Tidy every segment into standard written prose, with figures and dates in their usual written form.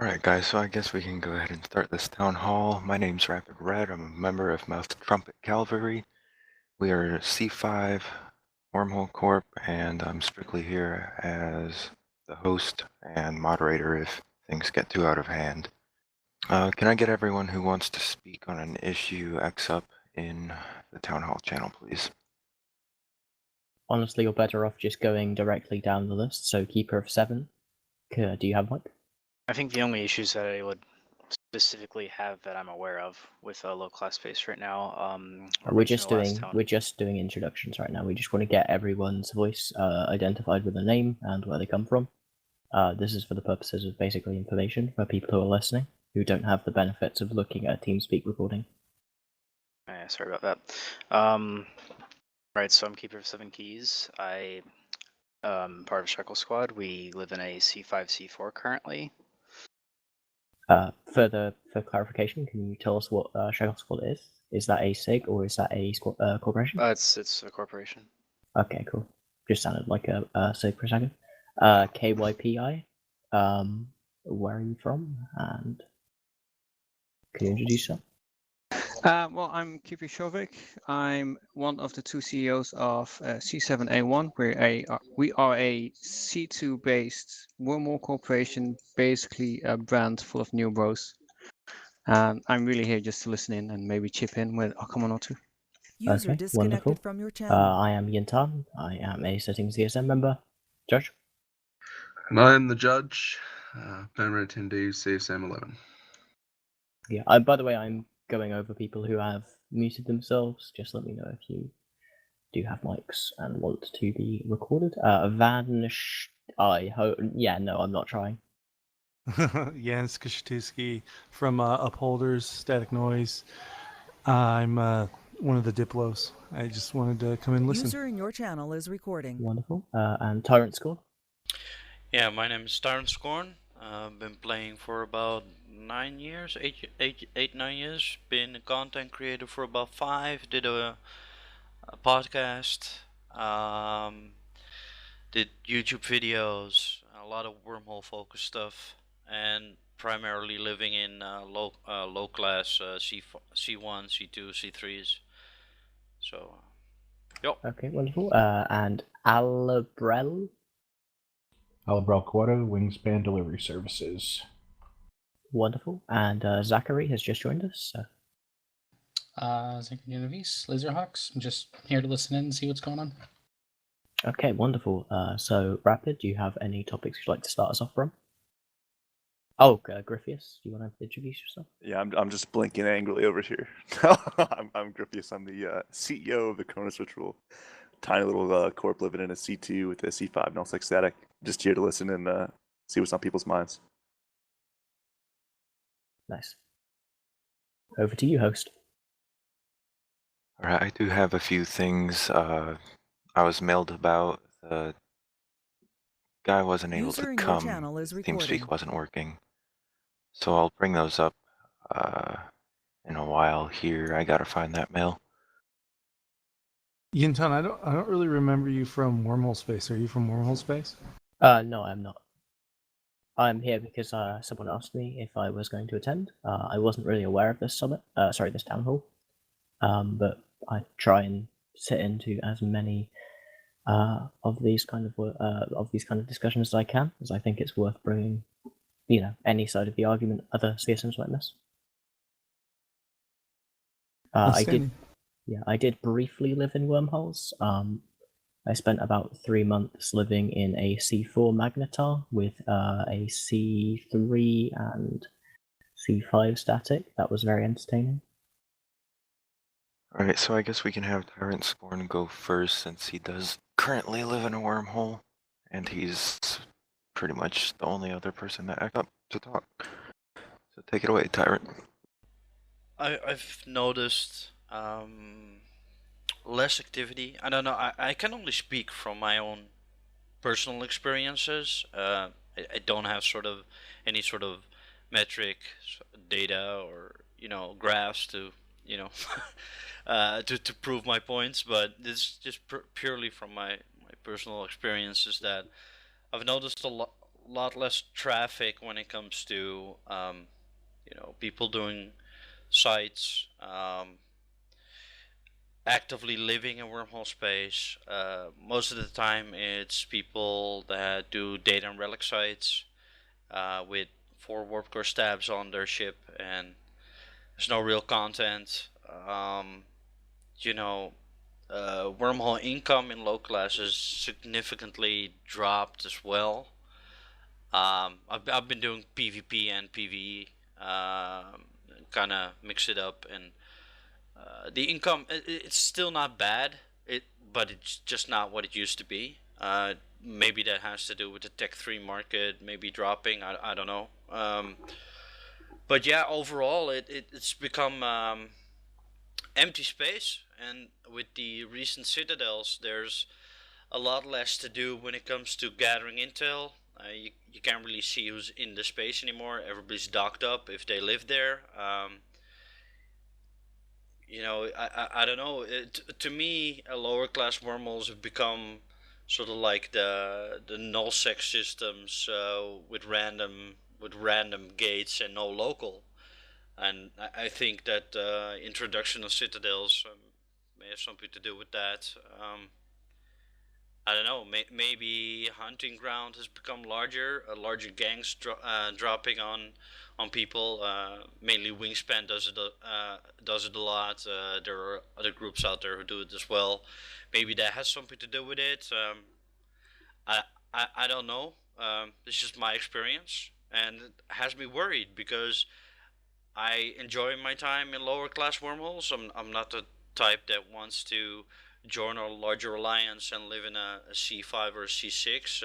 Alright guys, so I guess we can go ahead and start this town hall. My name's Rapid Red, I'm a member of Mouth Trumpet Cavalry. We are C5 Wormhole Corp, and I'm strictly here as the host and moderator if things get too out of hand. Can I get everyone who wants to speak on an issue X up in the town hall channel, please? Honestly, you're better off just going directly down the list. So Keeper of 7, do you have one? I think the only issues that I would specifically have that I'm aware of with Low Class Space right now, We're just doing introductions right now. We just want to get everyone's voice identified with a name and where they come from. This is for the purposes of basically information for people who are listening who don't have the benefits of looking at a TeamSpeak recording. Sorry about that. Right, so I'm Keeper of 7 Keys. I part of Shekel Squad. We live in a C5, C4 currently. For clarification, can you tell us what Shekel Squad is? Is that a SIG or is that a corporation? It's a corporation. Okay, cool. Just sounded like a SIG for a second. KYPI, where are you from? And can you introduce yourself? Well, I'm Kipi Shovik. I'm one of the two CEOs of C7A1. We are a C2 based Wormhole corporation, basically a brand full of new bros. I'm really here just to listen in and maybe chip in with a comment or two. User disconnected wonderful. from your channel. I am Yintan. I am a Settings CSM member. Judge? And I'm the judge. Member attendees, CSM 11. Yeah, by the way, I'm going over people who have muted themselves. Just let me know if you do have mics and want to be recorded. Yeah, no, I'm not trying. Jens Kashtuski from Upholders, Static Noise. I'm one of the Diplos. I just wanted to come and listen. User in your channel is recording. Wonderful. And Tyrant Scorn? Yeah, my name is Tyrant Scorn. I've been playing for about 9 years, 9 years. Been a content creator for about 5. Did a podcast. Did YouTube videos. A lot of wormhole focused stuff. And primarily living in low class C1, C2, C3s. So, yep. Okay, wonderful. And Alabrel? Alabrel Quarter, Wingspan Delivery Services. Wonderful. And Zachary has just joined us. Zachary Genovese, Laserhawks. I'm just here to listen in and see what's going on. Okay, wonderful. So, Rapid, do you have any topics you'd like to start us off from? Oh, Griffius, do you want to introduce yourself? Yeah, I'm just blinking angrily over here. I'm Griffius. I'm the CEO of the Cronus Ritual. Tiny little corp living in a C2 with a C5 null-sec static. Just here to listen and see what's on people's minds. Nice. Over to you, host. Alright, I do have a few things I was mailed about. The guy wasn't able to come. TeamSpeak wasn't working. So I'll bring those up in a while here. I gotta find that mail. Yintan, I don't really remember you from Wormhole Space. Are you from Wormhole Space? No, I'm not. I'm here because someone asked me if I was going to attend. I wasn't really aware of this summit. This town hall. But I try and sit into as many of these kind of discussions as I can, as I think it's worth bringing, any side of the argument other CSMs might miss. I did briefly live in Wormholes. I spent about 3 months living in a C4 Magnetar with a C3 and C5 static. That was very entertaining. Alright, so I guess we can have Tyrant Scorn go first since he does currently live in a wormhole, and he's pretty much the only other person that acts up to talk. So take it away, Tyrant. I've noticed less activity. I don't know. I can only speak from my own personal experiences. I don't have any sort of metric data or graphs to to prove my points. But this is just purely from my personal experiences that I've noticed a lot less traffic when it comes to people doing sites, actively living in Wormhole Space. Most of the time, it's people that do data and relic sites with 4 warp core stabs on their ship, and there's no real content. Wormhole income in low class has significantly dropped as well. I've been doing PvP and PvE, kind of mix it up, and the income it's still not bad. But it's just not what it used to be. Maybe that has to do with the Tech 3 market maybe dropping. I don't know. But yeah, overall it's become empty space, and with the recent Citadels, there's a lot less to do when it comes to gathering intel. You can't really see who's in the space anymore. Everybody's docked up if they live there. I don't know. To me, lower class wormholes have become sort of like the nullsec systems with random gates and no local. And I think that introduction of Citadels may have something to do with that. I don't know. Maybe hunting ground has become larger. Larger gangs dropping on people. Mainly Wingspan does it a lot. There are other groups out there who do it as well. Maybe that has something to do with it. I don't know. It's just my experience, and it has me worried because I enjoy my time in lower class wormholes. I'm not the type that wants to join a larger alliance and live in a C5 or a C6.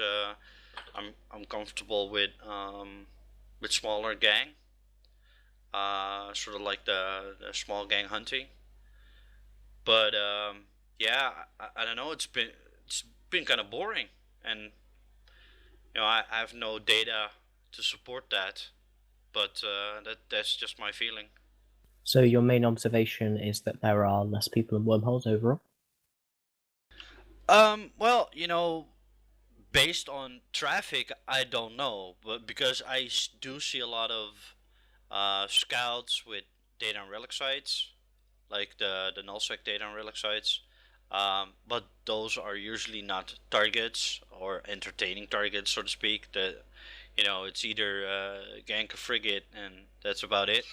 I'm comfortable with smaller gang, sort of like the small gang hunting. But yeah, I don't know. It's been kind of boring, and I have no data to support that. But that's just my feeling. So your main observation is that there are less people in wormholes overall? Well, based on traffic, I don't know, but because I do see a lot of scouts with data and relic sites, like the nullsec data and relic sites, but those are usually not targets or entertaining targets, so to speak. It's either gank a frigate and that's about it.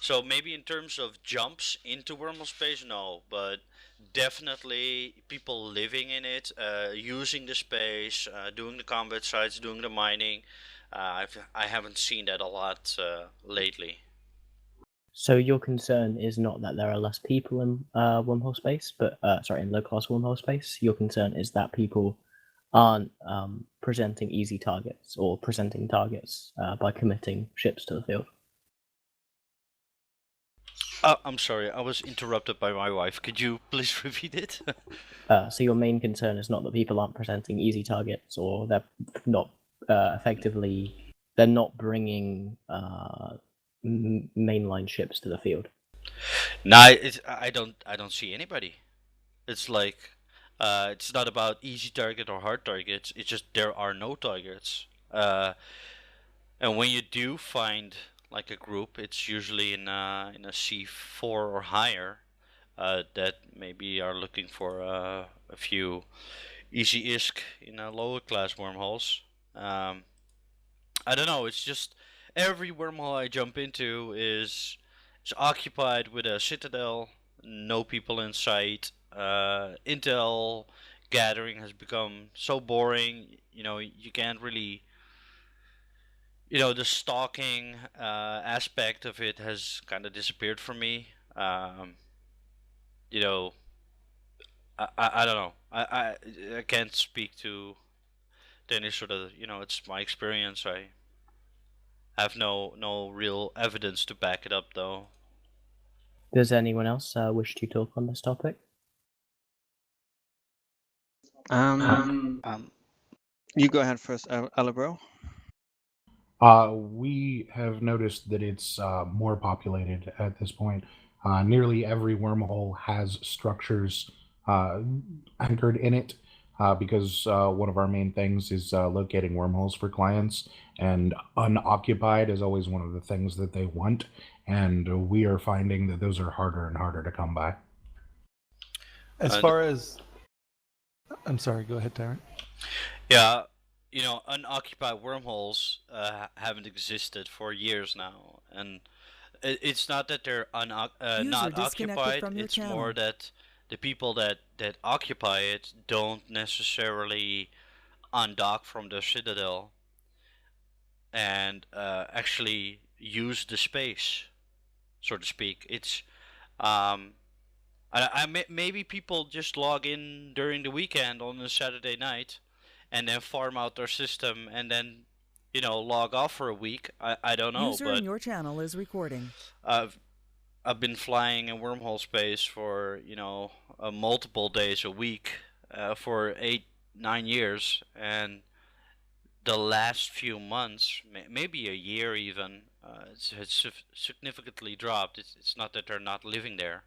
So maybe in terms of jumps into Wormhole Space, no, but definitely people living in it, using the space, doing the combat sites, doing the mining. I haven't seen that a lot lately. So your concern is not that there are less people in Wormhole Space, but in low class Wormhole Space. Your concern is that people aren't presenting easy targets or presenting targets by committing ships to the field. I'm sorry, I was interrupted by my wife. Could you please repeat it? So your main concern is not that people aren't presenting easy targets, or they're not they're not bringing mainline ships to the field. No, I don't see anybody. It's like it's not about easy target or hard targets. It's just there are no targets. And when you do find like a group, it's usually in a C4 or higher that maybe are looking for a few easy ISK in lower class wormholes. I don't know. It's just every wormhole I jump into is occupied with a Citadel, no people in sight. Intel gathering has become so boring. You can't really. The stalking aspect of it has kind of disappeared from me. I don't know. I can't speak to any sort of, it's my experience. I have no real evidence to back it up, though. Does anyone else wish to talk on this topic? You go ahead first, Alibro. We have noticed that it's more populated at this point. Nearly every wormhole has structures anchored in it. because one of our main things is locating wormholes for clients, and unoccupied is always one of the things that they want, and we are finding that those are harder and harder to come by. As far as, I'm sorry, go ahead, Tyrant. Yeah, you know, unoccupied wormholes haven't existed for years now, and it's not that they're not occupied. It's more that the people that occupy it don't necessarily undock from the Citadel and actually use the space, so to speak. It's maybe people just log in during the weekend on a Saturday night and then farm out their system and then, you know, log off for a week. I don't know, User but in your channel is recording. I've been flying in Wormhole Space for, you know, multiple days a week for 8-9 years, and the last few months, maybe a year even, it's significantly dropped. It's not that they're not living there.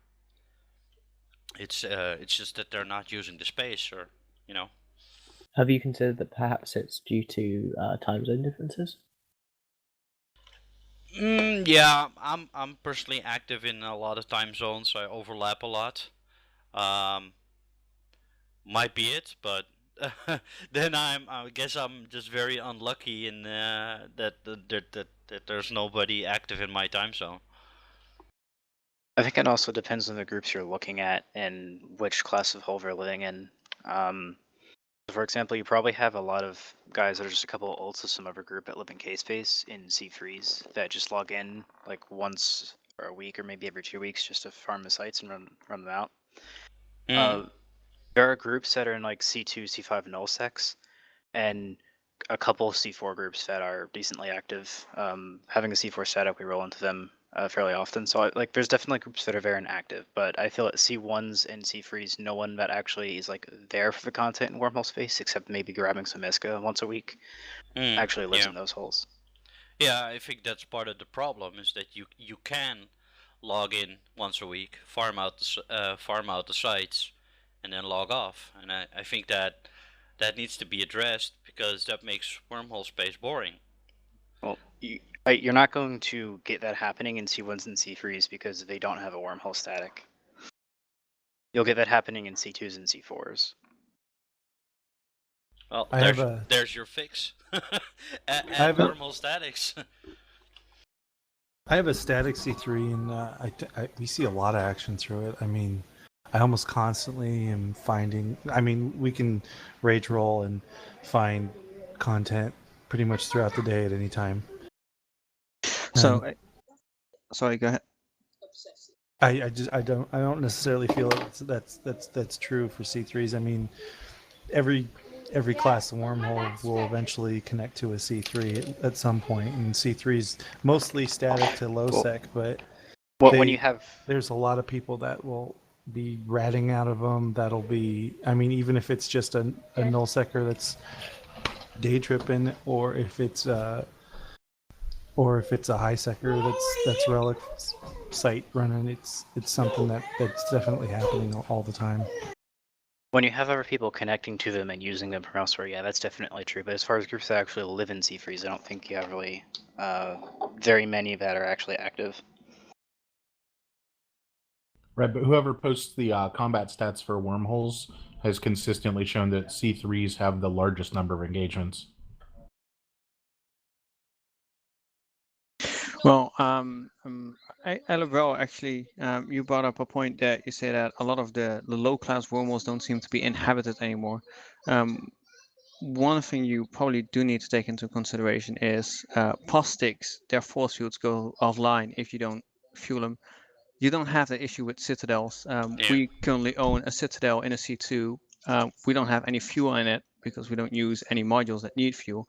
It's just that they're not using the space, or, you know. Have you considered that perhaps it's due to time zone differences? Yeah, I'm personally active in a lot of time zones, so I overlap a lot. Might be it, but then I guess I'm just very unlucky in that there's nobody active in my time zone. I think it also depends on the groups you're looking at and which class of hull they're living in. For example, you probably have a lot of guys that are just a couple of old system of a group that live in K-Space in C3s that just log in like once or a week or maybe every 2 weeks just to farm the sites and run them out. There are groups that are in like C2, C5 null secs, and a couple of C4 groups that are decently active. Having a C4 setup, we roll into them fairly often. So like, there's definitely groups that are very inactive, but I feel at C1s and C3s, no one that actually is like there for the content in Wormhole Space, except maybe grabbing some Iska once a week, actually lives in those holes. Yeah, I think that's part of the problem, is that you can log in once a week, farm out the sites, and then log off. And I think that needs to be addressed, because that makes Wormhole Space boring. Well, you're not going to get that happening in C1s and C3s because they don't have a wormhole static. You'll get that happening in C2s and C4s. Well, there's your fix. Add wormhole statics. I have a static C3, and we see a lot of action through it. I mean, I almost constantly am finding. I mean, we can rage roll and find content pretty much throughout the day at any time. So, sorry, go ahead. I don't necessarily feel that's true for C3s. I mean, every class of wormhole will eventually connect to a C3 at some point, and C3's mostly static to low sec, but when you have, there's a lot of people that will be ratting out of them. That'll be, I mean, even if it's just a null secker that's Daytripping, or if it's a high secker that's Relic site running, it's something that's definitely happening all the time. When you have other people connecting to them and using them from elsewhere, yeah, that's definitely true. But as far as groups that actually live in C3s, I don't think you have really very many that are actually active. Right, but whoever posts the combat stats for wormholes has consistently shown that C3s have the largest number of engagements. Well, LFL, actually, you brought up a point that you say that a lot of the low-class wormholes don't seem to be inhabited anymore. One thing you probably do need to take into consideration is postics, their force fields go offline if you don't fuel them. You don't have the issue with Citadels. We currently own a Citadel in a C2. We don't have any fuel in it because we don't use any modules that need fuel.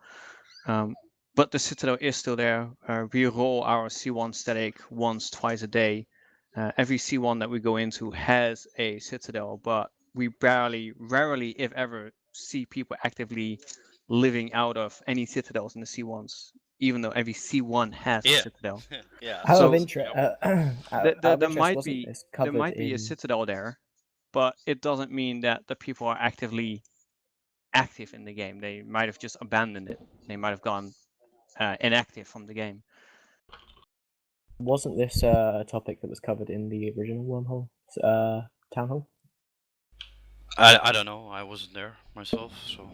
But the Citadel is still there. We roll our C1 static once, twice a day. Every C1 that we go into has a Citadel, but we rarely, if ever, see people actively living out of any Citadels in the C1s, even though every C1 has a Citadel. Yeah. Out So of interest, there might be a Citadel there, but it doesn't mean that the people are actively active in the game. They might have just abandoned it. They might have gone inactive from the game. Wasn't this a topic that was covered in the original Wormhole Town Hall? I don't know. I wasn't there myself, so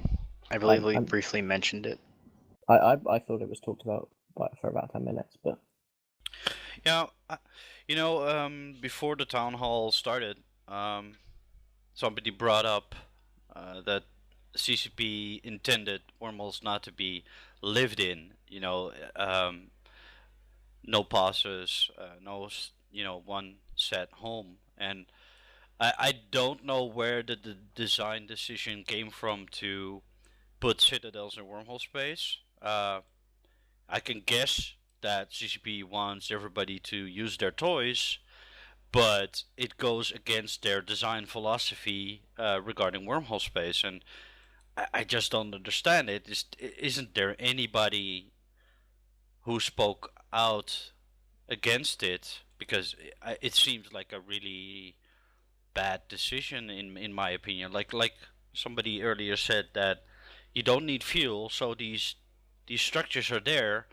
I believe we I'm- briefly mentioned it. I thought it was talked about for about 10 minutes, but yeah, before the town hall started, somebody brought up that CCP intended wormholes not to be lived in. No pauses, no one set home, and I don't know where the design decision came from to put Citadels in Wormhole Space. I can guess that CCP wants everybody to use their toys, but it goes against their design philosophy regarding Wormhole Space, and I just don't understand it. Isn't there anybody who spoke out against it? Because it seems like a really bad decision in my opinion. Like somebody earlier said that you don't need fuel, so these structures are there,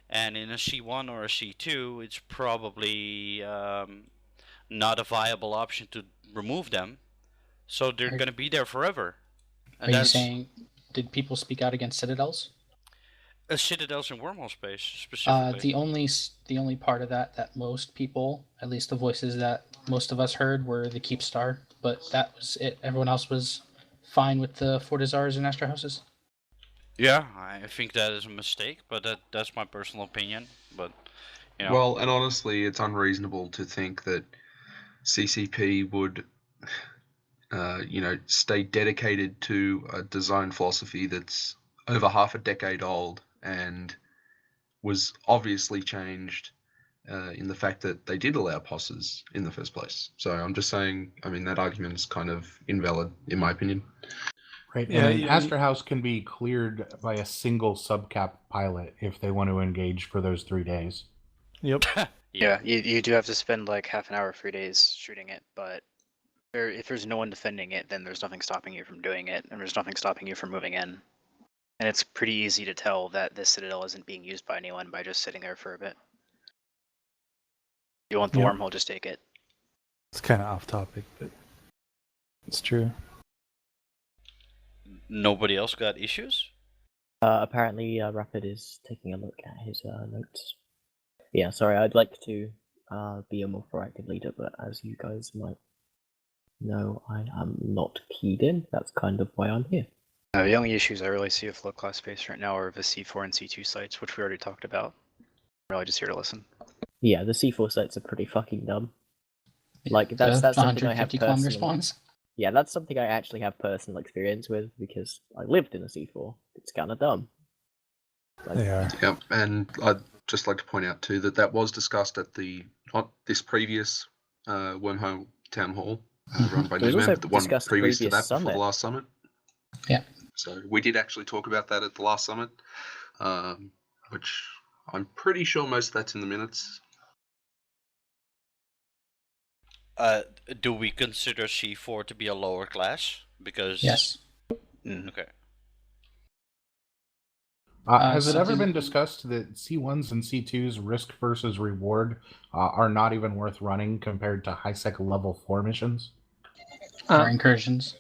and in a C1 or a C2, it's probably not a viable option to remove them. So they're going to be there forever. And Are you saying, did people speak out against Citadels? Citadels in Wormhole Space specifically? The only part of that most people, at least the voices that most of us heard, were the Keep Star, but that was it. Everyone else was fine with the Fortizars and Astro Houses. Yeah, I think that is a mistake, but that's my personal opinion. But Well, and honestly, it's unreasonable to think that CCP would, stay dedicated to a design philosophy that's over half a decade old and was obviously changed in the fact that they did allow POSs in the first place. So I'm just saying, that argument is kind of invalid, in my opinion. Right, and an Astro House can be cleared by a single subcap pilot if they want to engage for those 3 days. Yep. Yeah, you do have to spend like half an hour, 3 days shooting it, but if there's no one defending it, then there's nothing stopping you from doing it, and there's nothing stopping you from moving in. And it's pretty easy to tell that this Citadel isn't being used by anyone by just sitting there for a bit. You want the wormhole, just take it. It's kind of off topic, but it's true. Nobody else got issues? Apparently Rapid is taking a look at his notes. Yeah, sorry, I'd like to be a more proactive leader, but as you guys might know, I am not keyed in. That's kind of why I'm here. The only issues I really see with Low Class Space right now are the C4 and C2 sites, which we already talked about. I'm really just here to listen. Yeah, the C4 sites are pretty fucking dumb. Like, that's something I have personal... Yeah, that's something I actually have personal experience with, because I lived in a C4. It's kind of dumb. They are. Yep, and I'd just like to point out too that was discussed at not this previous Wormhole Town Hall run by Newman, but the one previous to that before the last summit. Yeah. So we did actually talk about that at the last summit, which I'm pretty sure most of that's in the minutes. Do we consider C4 to be a lower class? Because yes. Okay. Has it ever been discussed that C1s and C2s risk versus reward are not even worth running compared to high-sec level 4 missions? Or incursions?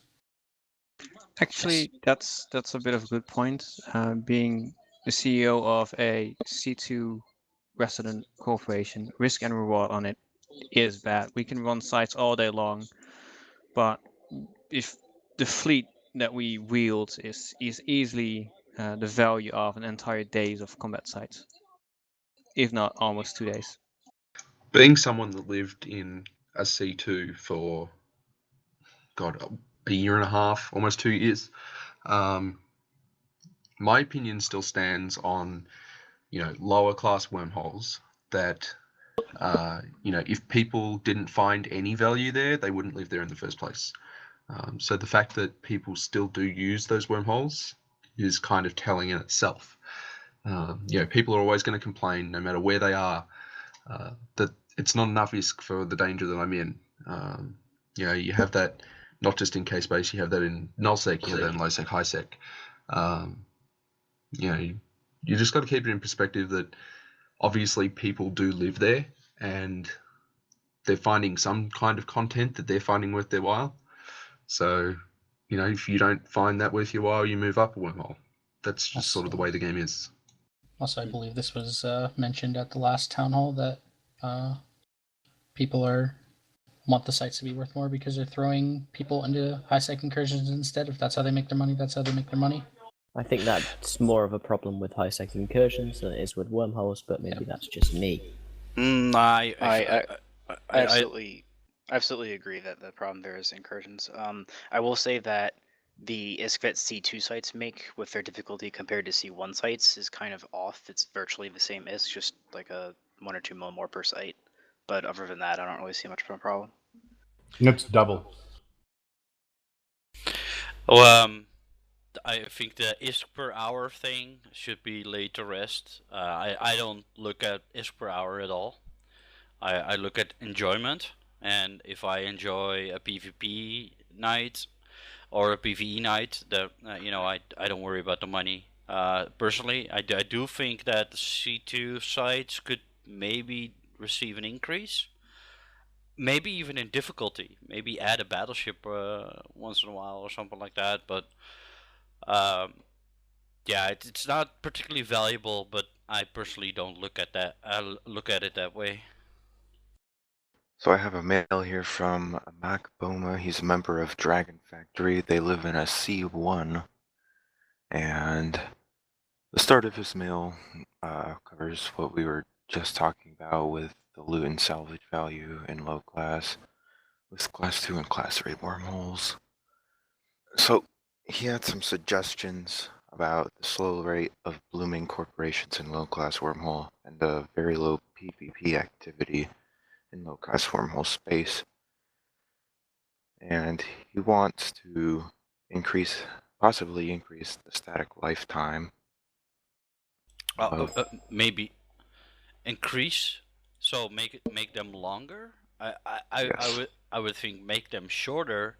Actually, that's a bit of a good point. Being the CEO of a C2 resident corporation, risk and reward on it is bad. We can run sites all day long, but if the fleet that we wield is easily the value of an entire days of combat sites, if not almost 2 days. Being someone that lived in a C2 for a year and a half, almost 2 years, my opinion still stands on lower class wormholes that if people didn't find any value there, they wouldn't live there in the first place. So the fact that people still do use those wormholes is kind of telling in itself. People are always going to complain, no matter where they are, that it's not enough risk for the danger that I'm in. You have that not just in K-Space, you have that in nullsec, you have that in lowsec, highsec. You know, you just got to keep it in perspective that obviously people do live there and they're finding some kind of content that they're finding worth their while. So, you know, if you don't find that worth your while, you move up a wormhole. That's just sort of the way the game is. Also, I believe this was mentioned at the last town hall that people want the sites to be worth more because they're throwing people into high-sec incursions instead. If that's how they make their money, that's how they make their money. I think that's more of a problem with high-sec incursions than it is with wormholes, but maybe that's just me. I absolutely agree that the problem there is incursions. I will say that the ISK that C2 sites make with their difficulty compared to C1 sites is kind of off. It's virtually the same ISK, just like a 1 or 2 mil more per site. But other than that, I don't really see much of a problem. It's double. Well, I think the ISK per hour thing should be laid to rest. I don't look at ISK per hour at all. I look at enjoyment, and if I enjoy a PvP night or a PvE night, that I don't worry about the money. Personally, I do think that the C2 sites could maybe receive an increase. Maybe even in difficulty. Maybe add a battleship once in a while or something like that. But yeah, it's not particularly valuable. But I personally don't look at that. I look at it that way. So I have a mail here from Mac Boma. He's a member of Dragon Factory. They live in a C1, and the start of his mail covers what we were just talking about with the loot and salvage value in low class, with class 2 and class 3 wormholes. So he had some suggestions about the slow rate of blooming corporations in low class wormhole and the very low PvP activity in low class wormhole space. And he wants to possibly increase the static lifetime. Maybe increase, so make them longer. Yes. I would think make them shorter,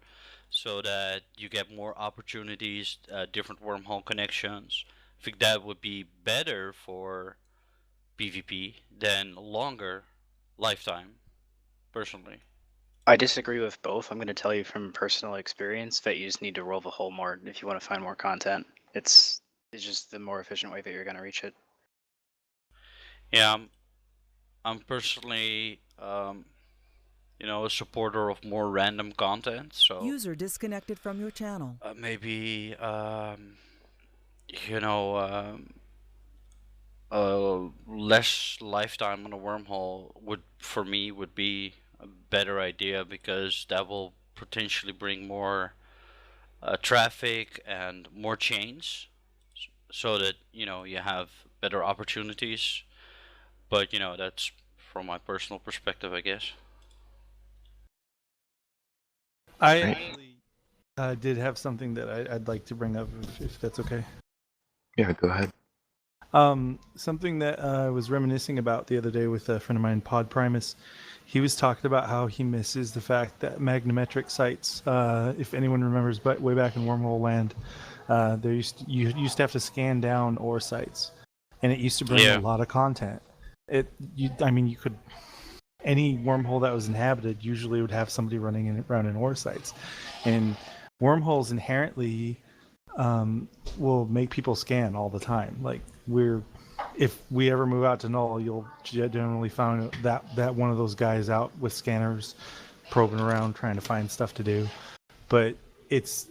so that you get more opportunities, different wormhole connections. I think that would be better for PvP than longer lifetime, personally. I disagree with both. I'm going to tell you from personal experience that you just need to roll the hole more if you want to find more content. It's just the more efficient way that you're going to reach it. Yeah, I'm personally, a supporter of more random content. So User disconnected from your channel. maybe, less lifetime on a wormhole would be a better idea, because that will potentially bring more traffic and more chains, so that you have better opportunities. But that's from my personal perspective, I guess. I actually did have something that I'd like to bring up, if that's okay. Yeah, go ahead. Something that I was reminiscing about the other day with a friend of mine, Pod Primus. He was talking about how he misses the fact that magnometric sites, if anyone remembers, but way back in Wormhole Land, you used to have to scan down ore sites, and it used to bring a lot of content. You could, any wormhole that was inhabited usually would have somebody running around in ore sites, and wormholes inherently will make people scan all the time. Like, if we ever move out to Null, you'll generally find that one of those guys out with scanners probing around trying to find stuff to do. But it's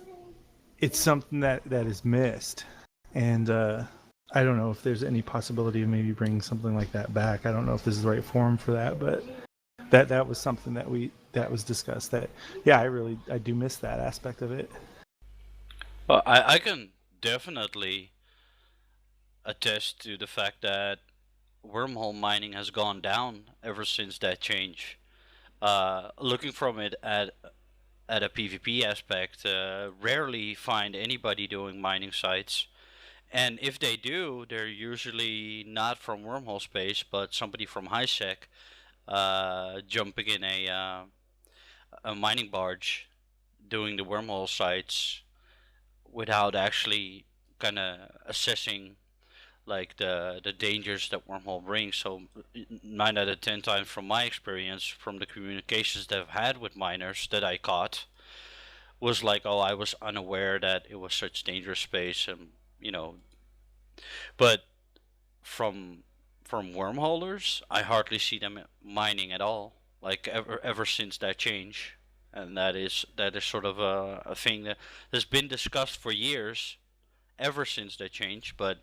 something that is missed, and I don't know if there's any possibility of maybe bringing something like that back. I don't know if this is the right forum for that, but that was something that was discussed. That I do miss that aspect of it. Well, I can definitely attest to the fact that wormhole mining has gone down ever since that change. Looking from it at a PvP aspect, rarely find anybody doing mining sites. And if they do, they're usually not from Wormhole Space, but somebody from HighSec jumping in a mining barge doing the wormhole sites without actually kind of assessing like the dangers that wormhole brings. So 9 out of 10 times from my experience, from the communications that I've had with miners that I caught, was like, oh, I was unaware that it was such dangerous space, and but from wormholers, I hardly see them mining at all, like ever since that change. And that is sort of a thing that has been discussed for years, ever since that change, but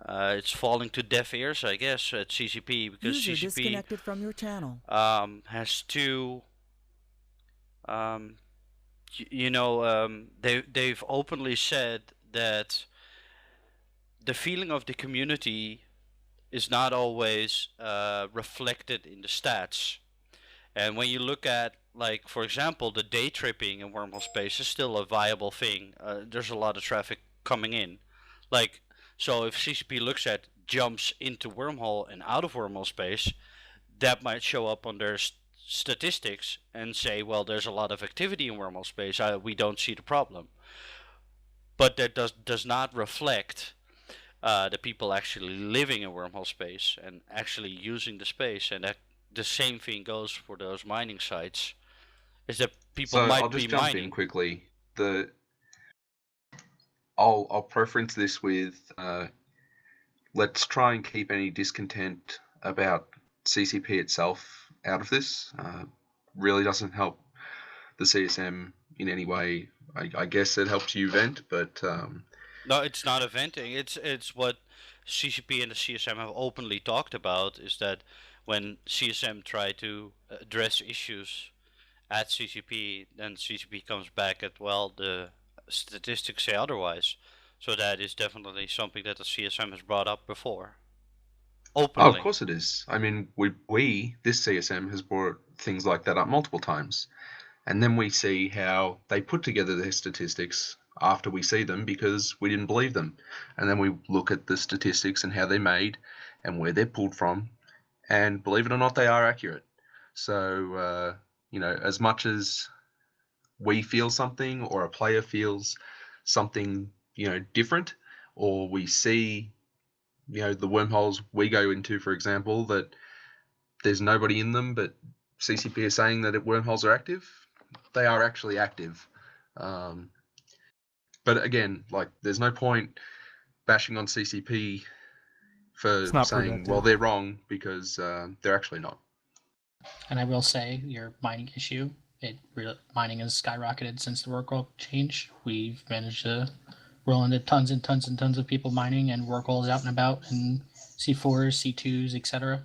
it's falling to deaf ears, I guess, at CCP, because User CCP disconnected from your channel. has two. They've openly said that the feeling of the community is not always reflected in the stats. And when you look at, like, for example, the Daytripping in Wormhole Space is still a viable thing. There's a lot of traffic coming in. Like, so if CCP looks at jumps into Wormhole and out of Wormhole Space, that might show up on their statistics and say, well, there's a lot of activity in Wormhole Space. We don't see the problem. But that does not reflect the people actually living in Wormhole Space and actually using the space. And that the same thing goes for those mining sites, is that people might I'll just be jump mining. in quickly. I'll preference this with let's try and keep any discontent about CCP itself out of this. Really doesn't help the CSM in any way. I guess it helps you vent, but No, it's not a venting. It's what CCP and the CSM have openly talked about, is that when CSM try to address issues at CCP, then CCP comes back at, well, the statistics say otherwise. So that is definitely something that the CSM has brought up before. Openly. Oh, of course it is. I mean, this CSM has brought things like that up multiple times. And then we see how they put together their statistics after we see them, because we didn't believe them. And then we look at the statistics and how they're made and where they're pulled from. And believe it or not, they are accurate. So, as much as we feel something, or a player feels something, different, or we see, the wormholes we go into, for example, that there's nobody in them, but CCP is saying that wormholes are active, they are actually active. But again, like, there's no point bashing on CCP for It's not saying, productive. well, they're wrong, because they're actually not. And I will say, your mining issue, mining has skyrocketed since the work role change. We've managed to roll into tons and tons and tons of people mining, and work roles out and about, and C4s, C2s, etc.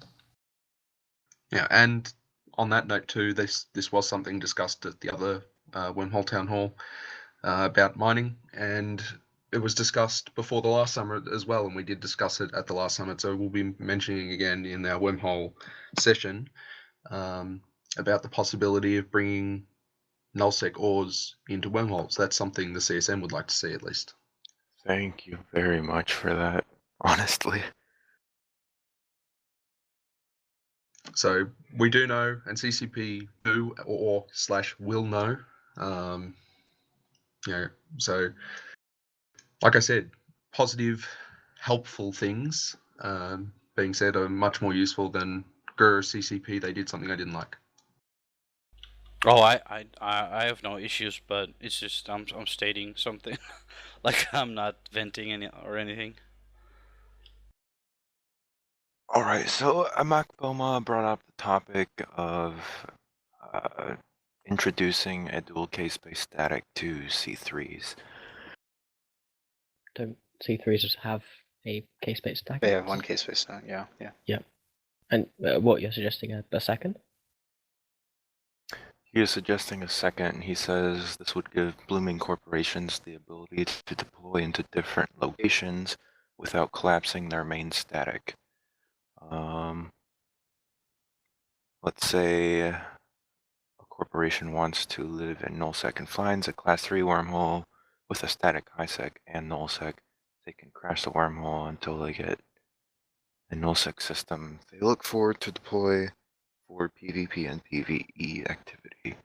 Yeah, and on that note too, this was something discussed at the other Wormhole Townhall about mining, and it was discussed before the last summit as well, and we did discuss it at the last summit, so we'll be mentioning again in our Wormhole session about the possibility of bringing nullsec ores into wormholes. That's something the CSM would like to see, at least. Thank you very much for that, honestly. So we do know, and CCP do or / will know. So like I said, positive, helpful things being said are much more useful than grr CCP, they did something I didn't like. Oh, I have no issues, but it's just I'm stating something. Like, I'm not venting or anything. All right, so Amak Boma brought up the topic of introducing a dual case-based static to C3s. Don't C3s just have a case-based stack? They have one case-based stack, yeah. Yeah. And what, you're suggesting a second? He is suggesting a second. He says this would give blooming corporations the ability to deploy into different locations without collapsing their main static. Let's say a corporation wants to live in nullsec and finds a class 3 wormhole with a static highsec and nullsec. They can crash the wormhole until they get a nullsec system they look forward to deploy for PvP and PvE activity.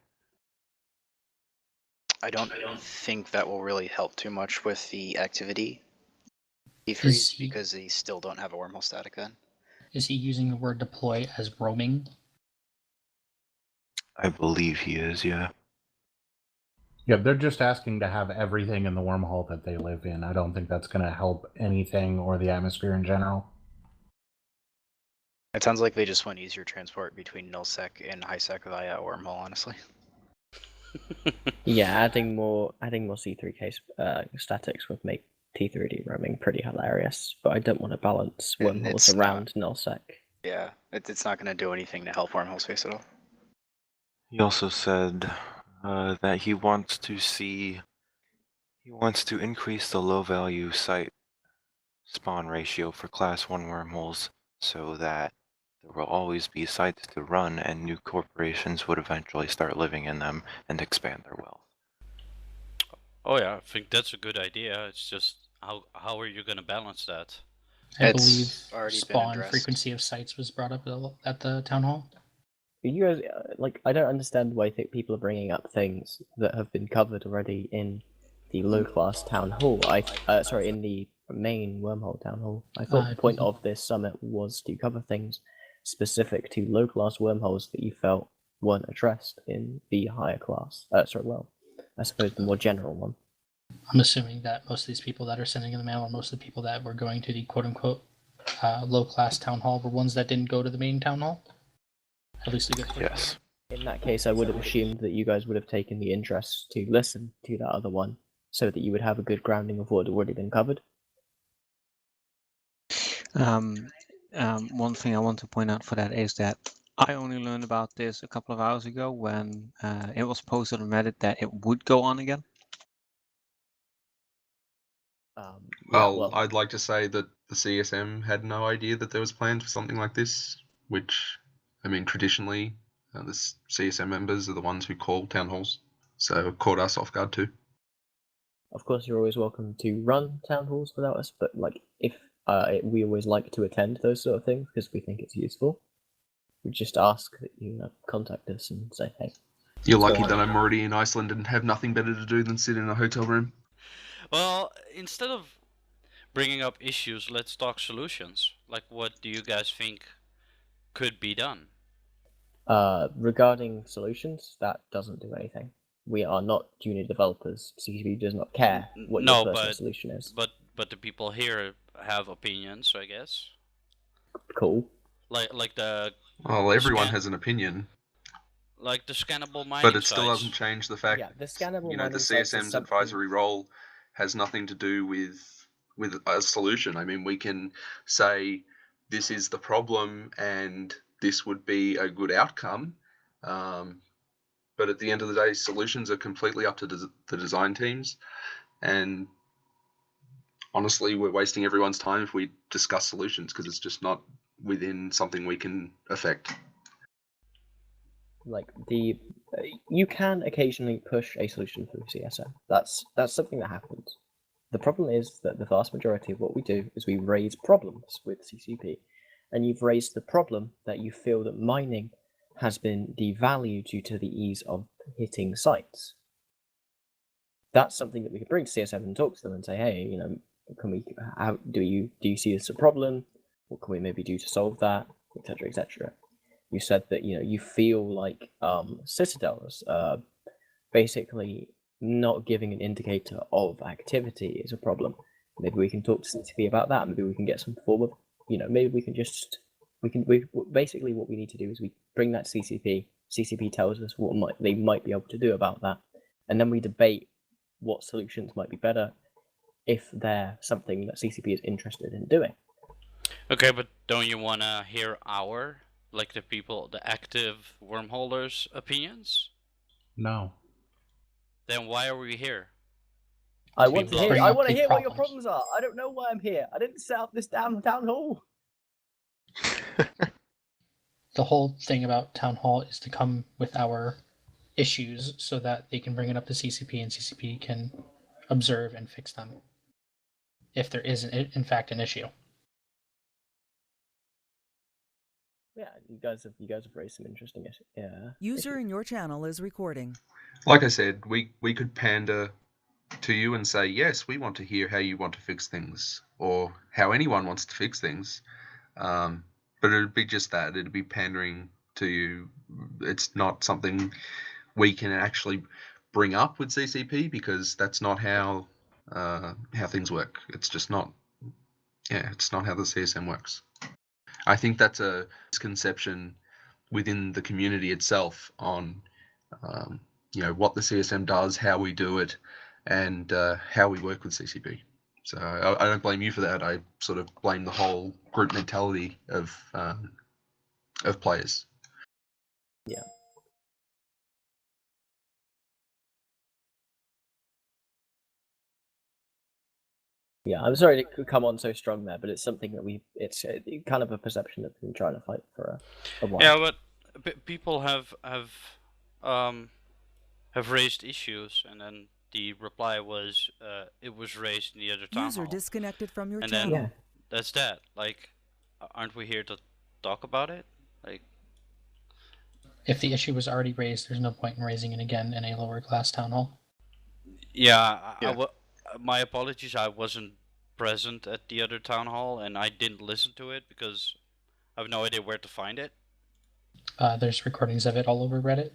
I don't think that will really help too much with the activity Is freeze he- because they still don't have a wormhole static then. Is he using the word deploy as roaming? I believe he is, yeah. Yeah, they're just asking to have everything in the wormhole that they live in. I don't think that's going to help anything or the atmosphere in general. It sounds like they just want easier transport between nullsec and highsec via a wormhole, honestly. Yeah, adding more C3 case statics would make T3D roaming pretty hilarious, but I don't want to balance And wormholes it's around nullsec. Yeah, it's not going to do anything to help Wormhole Space at all. He also said that he wants to increase the low value site spawn ratio for class 1 wormholes so that there will always be sites to run and new corporations would eventually start living in them and expand their wealth. Oh yeah, I think that's a good idea. It's just how are you going to balance that? I It's believe already been spawn addressed. frequency of sites was brought up at the town hall. You guys, I don't understand why people are bringing up things that have been covered already in the low class town hall. In the main wormhole town hall. I thought the point of this summit was to cover things specific to low class wormholes that you felt weren't addressed in the higher class. I suppose the more general one. I'm assuming that most of these people that are sending in the mail, or most of the people that were going to the quote unquote low class town hall, were ones that didn't go to the main town hall. At least a good portion. Yes. In that case, I would have assumed that you guys would have taken the interest to listen to that other one, so that you would have a good grounding of what had already been covered. One thing I want to point out for that is that I only learned about this a couple of hours ago when it was posted on Reddit that it would go on again. Well, I'd like to say that the CSM had no idea that there was plans for something like this, which, I mean, traditionally, the CSM members are the ones who call town halls, so it caught us off guard too. Of course, you're always welcome to run town halls without us, but if we always like to attend those sort of things because we think it's useful, we just ask that you contact us and say, hey. You're lucky that I'm already in Iceland and have nothing better to do than sit in a hotel room. Well, instead of bringing up issues, let's talk solutions. Like, what do you guys think could be done? Regarding solutions, that doesn't do anything. We are not junior developers. CCP does not care what your personal solution is. But the people here have opinions, I guess. Cool. Like the. Well, everyone has an opinion. Like the scannable mining But it still sites. doesn't change the fact the scannable the CSM's advisory role has nothing to do with a solution. I mean, we can say this is the problem and this would be a good outcome. But at the end of the day, solutions are completely up to the design teams. And honestly, we're wasting everyone's time if we discuss solutions because it's just not within something we can affect. You can occasionally push a solution through CSM. That's something that happens. The problem is that the vast majority of what we do is we raise problems with CCP, and you've raised the problem that you feel that mining has been devalued due to the ease of hitting sites. That's something that we could bring to CSM and talk to them and say, hey, do you see this as a problem? What can we maybe do to solve that, etc., etc. You said that you feel like Citadels basically not giving an indicator of activity is a problem. Maybe we can talk to CCP about that. Maybe we can get some form of maybe we can basically what we need to do is we bring that to CCP. CCP tells us what they might be able to do about that, and then we debate what solutions might be better if they're something that CCP is interested in doing. Okay, but don't you want to hear the active wormholders' opinions? No. Then why are we here? I want to hear what your problems are. I don't know why I'm here. I didn't set up this damn town hall. The whole thing about town hall is to come with our issues so that they can bring it up to CCP and CCP can observe and fix them if there is in fact an issue. Yeah, you guys have raised some interesting User issues. in your channel is recording. Like I said, we could pander to you and say, yes, we want to hear how you want to fix things, or how anyone wants to fix things. But it'd be just that. It'd be pandering to you. It's not something we can actually bring up with CCP, because that's not how things work. It's just not. Yeah, it's not how the CSM works. I think that's a misconception within the community itself on what the CSM does, how we do it, and how we work with CCP. So I don't blame you for that. I sort of blame the whole group mentality of players. Yeah. Yeah, I'm sorry to come on so strong there, but it's something that it's kind of a perception that we've been trying to fight for a while. Yeah, but people have raised issues, and then the reply was it was raised in the other town User hall. disconnected from your And channel. then that's that. Like, aren't we here to talk about it? Like, If the issue was already raised, there's no point in raising it again in a lower class town hall. yeah, my apologies. I wasn't present at the other town hall, and I didn't listen to it because I have no idea where to find it. There's recordings of it all over Reddit.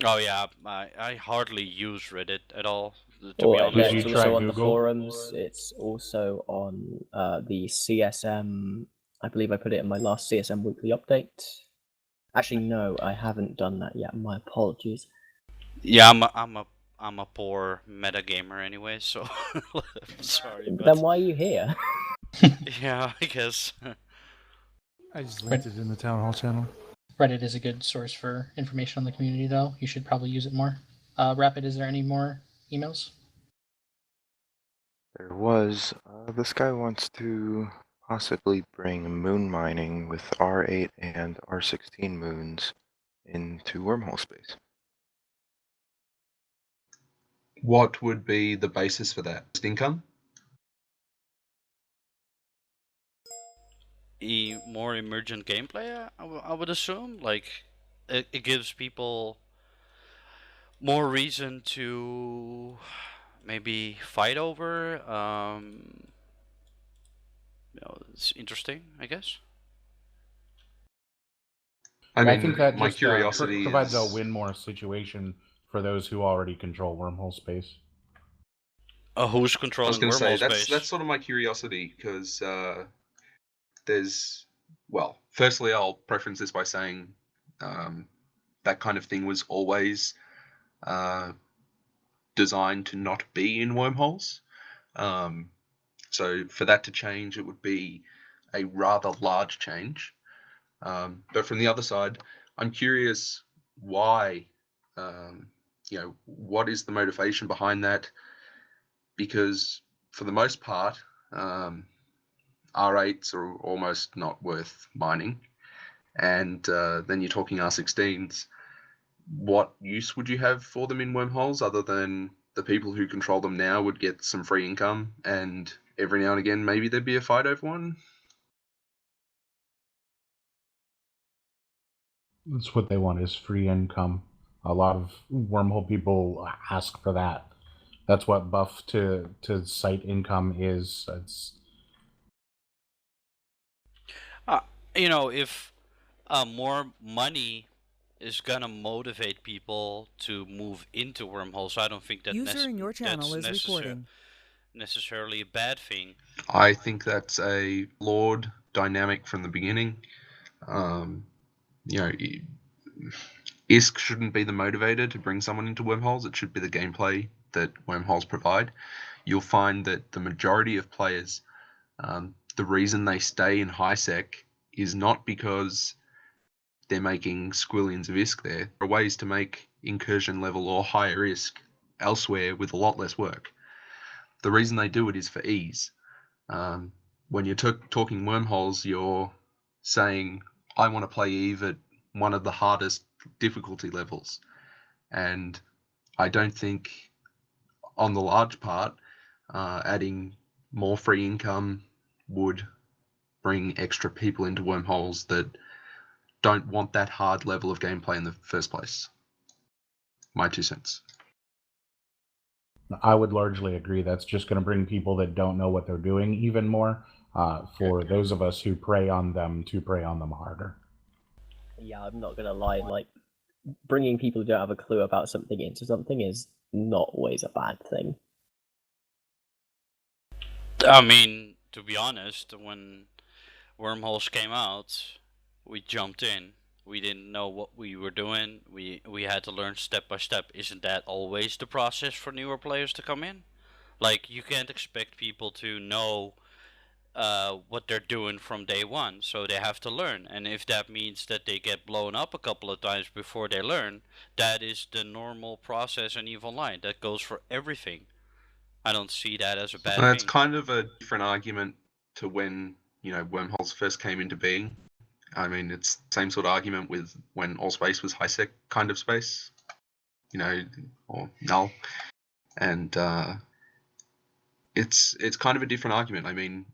Oh yeah, I hardly use Reddit at all. To be Yeah, honest, it's also on the forums. It's also on the CSM. I believe I put it in my last CSM weekly update. Actually, no, I haven't done that yet. My apologies. Yeah, I'm a poor metagamer anyway, so I'm sorry. But Then why are you here? yeah, I guess. I just linked it in the town hall channel. Reddit is a good source for information on the community, though. You should probably use it more. Rapid, is there any more emails? There was. This guy wants to possibly bring moon mining with R8 and R16 moons into Wormhole Space. What would be the basis for that? Just income? More emergent gameplay, I would assume. Like, it gives people more reason to maybe fight over. It's interesting, I guess. I think that my just curiosity provides is... a win more situation for those who already control Wormhole Space. Who's I was controlling going to say, Wormhole Space? that's sort of my curiosity, because there's... Well, firstly, I'll preference this by saying that kind of thing was always designed to not be in wormholes. So for that to change, it would be a rather large change. But from the other side, I'm curious why, what is the motivation behind that? Because for the most part, R8s are almost not worth mining. And then you're talking R16s. What use would you have for them in wormholes other than the people who control them now would get some free income, and every now and again maybe there'd be a fight over one? That's what they want, is free income. A lot of Wormhole people ask for that. That's what buff to site income is. It's If more money is gonna motivate people to move into wormholes, I don't think that User in your channel is recording. necessarily a bad thing. I think that's a flawed dynamic from the beginning. ISK shouldn't be the motivator to bring someone into wormholes. It should be the gameplay that wormholes provide. You'll find that the majority of players, the reason they stay in high sec is not because they're making squillions of ISK there. There are ways to make incursion level or higher ISK elsewhere with a lot less work. The reason they do it is for ease. When you're talking wormholes, you're saying, I want to play Eve at one of the hardest difficulty levels. And I don't think, on the large part, adding more free income would bring extra people into wormholes that don't want that hard level of gameplay in the first place. My 2 cents. I would largely agree. That's just going to bring people that don't know what they're doing even more. For those of us who prey on them to prey on them harder. Yeah, I'm not gonna lie. Like, bringing people who don't have a clue about something into something is not always a bad thing. I mean, to be honest, when Wormholes came out, we jumped in. We didn't know what we were doing. We had to learn step by step. Isn't that always the process for newer players to come in? Like, you can't expect people to know what they're doing from day one, so they have to learn. And if that means that they get blown up a couple of times before they learn, that is the normal process in EVE Online. That goes for everything. I don't see that as a bad That's thing. kind of a different argument to when, Wormholes first came into being. I mean, it's the same sort of argument with when all space was high-sec kind of space, or null. And it's kind of a different argument. I mean,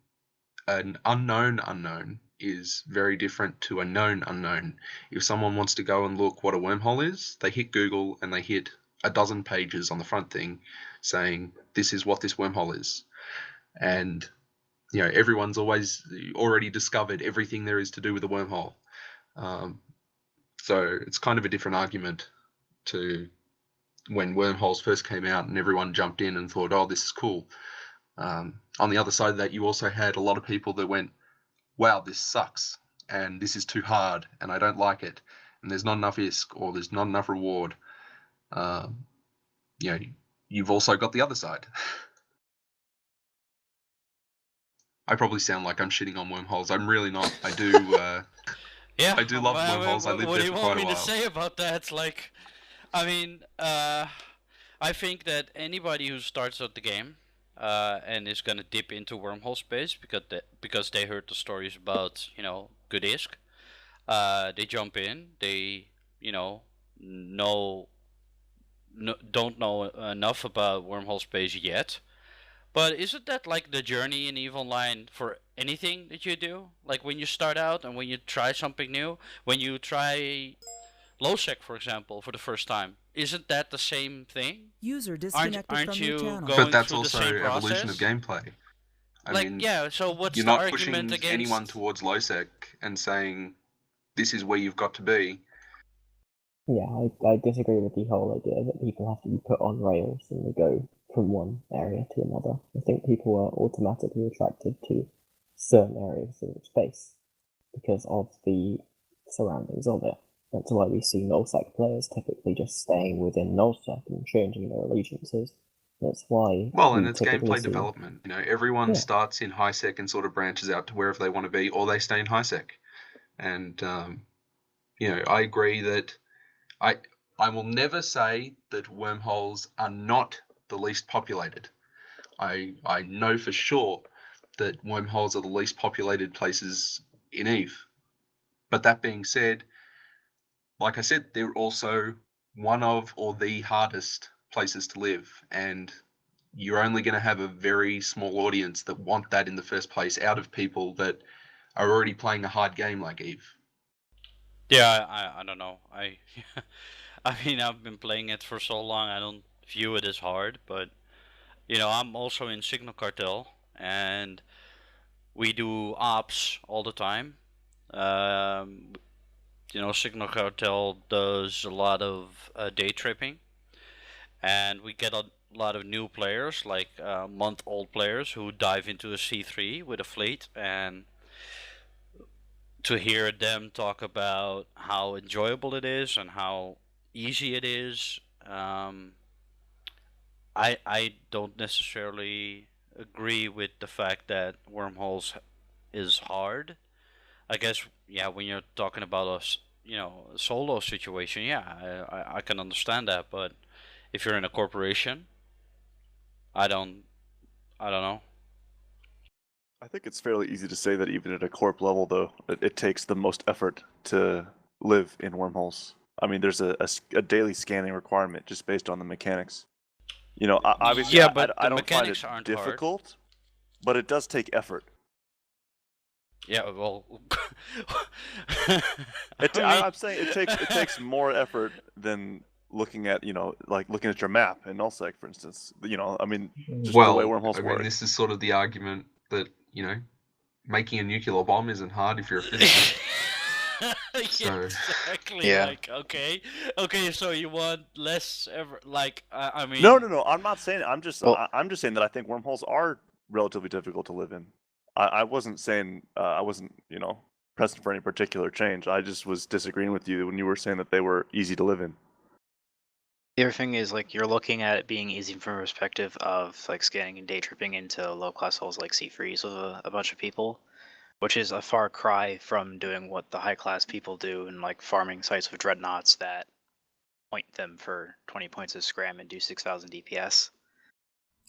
an unknown is very different to a known unknown. If someone wants to go and look what a wormhole is, they hit Google and they hit a dozen pages on the front thing saying, this is what this wormhole is. And, everyone's already discovered everything there is to do with a wormhole. So it's kind of a different argument to when wormholes first came out and everyone jumped in and thought, oh, this is cool. On the other side of that, you also had a lot of people that went, wow, this sucks, and this is too hard, and I don't like it, and there's not enough ISK, or there's not enough reward. You've also got the other side. I probably sound like I'm shitting on wormholes. I'm really not. I do. Yeah, I do love wormholes. I lived what there do for you quite want a me while. to say about that? Like, I mean, I think that anybody who starts out the game and is gonna dip into Wormhole Space because they heard the stories about good ISK, they jump in. They don't know enough about Wormhole Space yet. But isn't that like the journey in EVE Online for anything that you do? Like when you start out and when you try something new, when you try low-sec, for example, for the first time, isn't that the same thing? User disconnected Aren't from your you channel. going But that's through the also same evolution of process? gameplay. I Like, mean, yeah, so what's you're the not argument pushing against anyone towards low-sec and saying, this is where you've got to be. Yeah, I disagree with the whole idea that people have to be put on rails and they go from one area to another. I think people are automatically attracted to certain areas of space because of the surroundings of it. That's why we see null-sec players typically just staying within null-sec and changing their allegiances. That's why. Well, and it's gameplay development. Everyone Yeah. starts in high-sec and sort of branches out to wherever they want to be, or they stay in high-sec. And, I agree that I will never say that wormholes are not the least populated. I know for sure that wormholes are the least populated places in EVE. But that being said, like I said, they're also one of or the hardest places to live. And you're only going to have a very small audience that want that in the first place out of people that are already playing a hard game like EVE. Yeah, I don't know. I mean, I've been playing it for so long, I don't view it as hard, but I'm also in Signal Cartel, and we do ops all the time. Signal Cartel does a lot of Daytripping, and we get a lot of new players, like month-old players who dive into a C3 with a fleet, and to hear them talk about how enjoyable it is and how easy it is, I don't necessarily agree with the fact that Wormholes is hard. I guess, yeah, when you're talking about a solo situation, yeah, I can understand that. But if you're in a corporation, I don't know. I think it's fairly easy to say that even at a corp level, though, it takes the most effort to live in wormholes. I mean, there's a daily scanning requirement just based on the mechanics. Obviously, Yeah, but I the don't find mechanics it aren't difficult, but it does take effort. Yeah, well, I'm saying it takes more effort than looking at looking at your map in nullsec, for instance. I mean, just the way wormholes I mean, work. this is sort of the argument that making a nuclear bomb isn't hard if you're a physicist. Yeah, exactly. Yeah. Like, okay, so you want less ever? Like, I mean, No. I'm not saying. I'm just saying that I think wormholes are relatively difficult to live in. I wasn't saying I wasn't pressing for any particular change. I just was disagreeing with you when you were saying that they were easy to live in. The other thing is like you're looking at it being easy from a perspective of like scanning and day tripping into low class holes like C3s with a bunch of people, which is a far cry from doing what the high class people do and like farming sites with dreadnoughts that point them for 20 points of scram and do 6,000 DPS.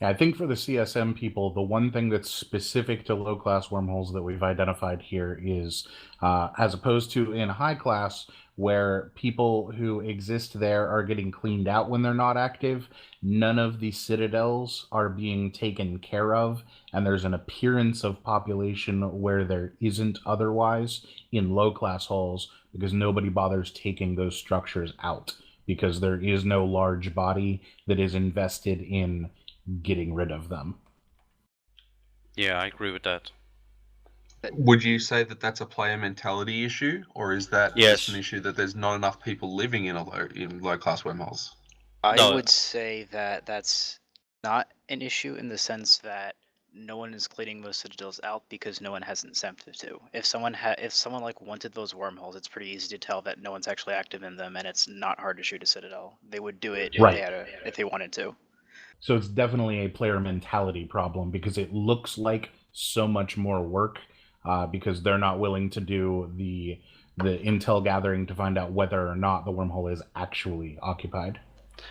Yeah, I think for the CSM people, the one thing that's specific to low class wormholes that we've identified here is, as opposed to in high class, where people who exist there are getting cleaned out when they're not active, none of the citadels are being taken care of, and there's an appearance of population where there isn't otherwise in low class holes because nobody bothers taking those structures out because there is no large body that is invested in getting rid of them. yeah, I agree with that. Would you say that that's a player mentality issue, or is that just an issue that there's not enough people living in low class wormholes? I would say that that's not an issue in the sense that no one is cleaning those citadels out because no one has incentive to. If someone like wanted those wormholes, it's pretty easy to tell that no one's actually active in them, and it's not hard to shoot a citadel. They would do it if they wanted to. So it's definitely a player mentality problem because it looks like so much more work because they're not willing to do the intel gathering to find out whether or not the wormhole is actually occupied.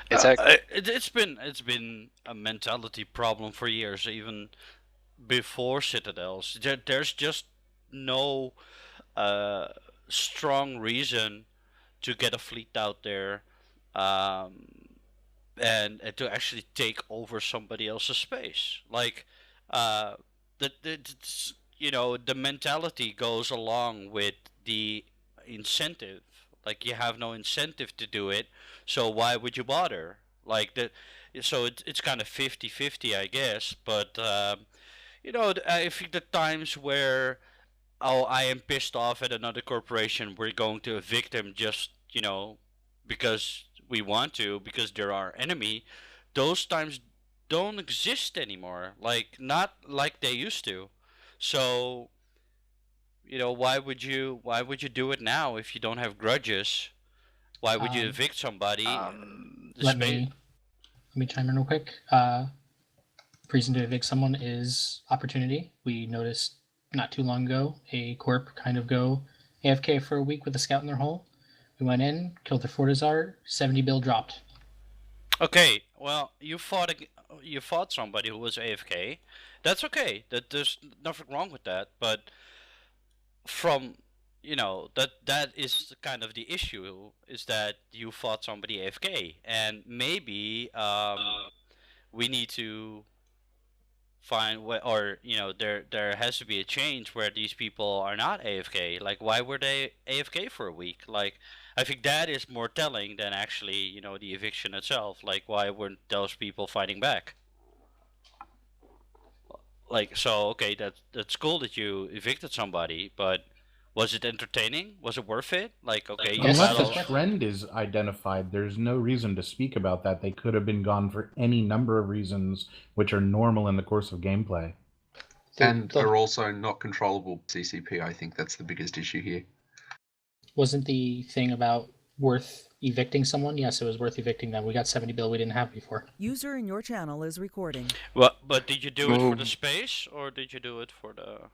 It's been a mentality problem for years, even before Citadels. There's just no strong reason to get a fleet out there and to actually take over somebody else's space. Like the mentality goes along with the incentive. Like you have no incentive to do it, so why would you bother? Like so it's kind of 50-50, I guess. But I think the times where I am pissed off at another corporation, we're going to evict them just because we want to, because they're our enemy. Those times don't exist anymore. Like not like they used to. So why would you do it now if you don't have grudges? Why would you evict somebody? Let me chime in real quick. Reason to evict someone is opportunity. We noticed not too long ago a corp kind of go AFK for a week with a scout in their hole. We went in, killed their Fortizar, 70 bill dropped. Okay, well, you fought somebody who was AFK. That's okay. There's nothing wrong with that. But from that is kind of the issue, is that you fought somebody AFK, and maybe we need to find or there has to be a change where these people are not AFK. Like, why were they AFK for a week? Like, I think that is more telling than actually the eviction itself. Like, why weren't those people fighting back? Like, so okay, that's cool that you evicted somebody, but was it entertaining? Was it worth it? Like, okay, unless a trend is identified, there's no reason to speak about that. They could have been gone for any number of reasons, which are normal in the course of gameplay. And are also not controllable CCP. I think that's the biggest issue here. Wasn't the thing about worth evicting someone? Yes, it was worth evicting them. We got 70 bill we didn't have before. User in your channel is recording. But did you do it for the space, or did you do it for the...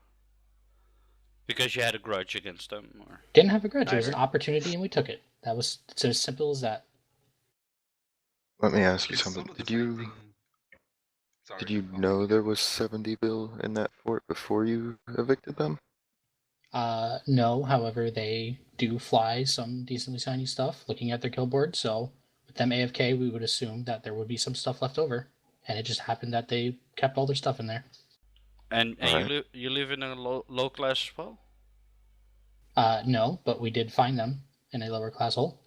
Because you had a grudge against them? Or... Didn't have a grudge. It was an opportunity and we took it. It's as simple as that. Let me ask you something. Did you know there was 70 bill in that fort before you evicted them? No, however, they do fly some decently shiny stuff looking at their kill board, so with them AFK, we would assume that there would be some stuff left over, and it just happened that they kept all their stuff in there. And Alright. you live in a low class as well? No, but we did find them in a lower class hole.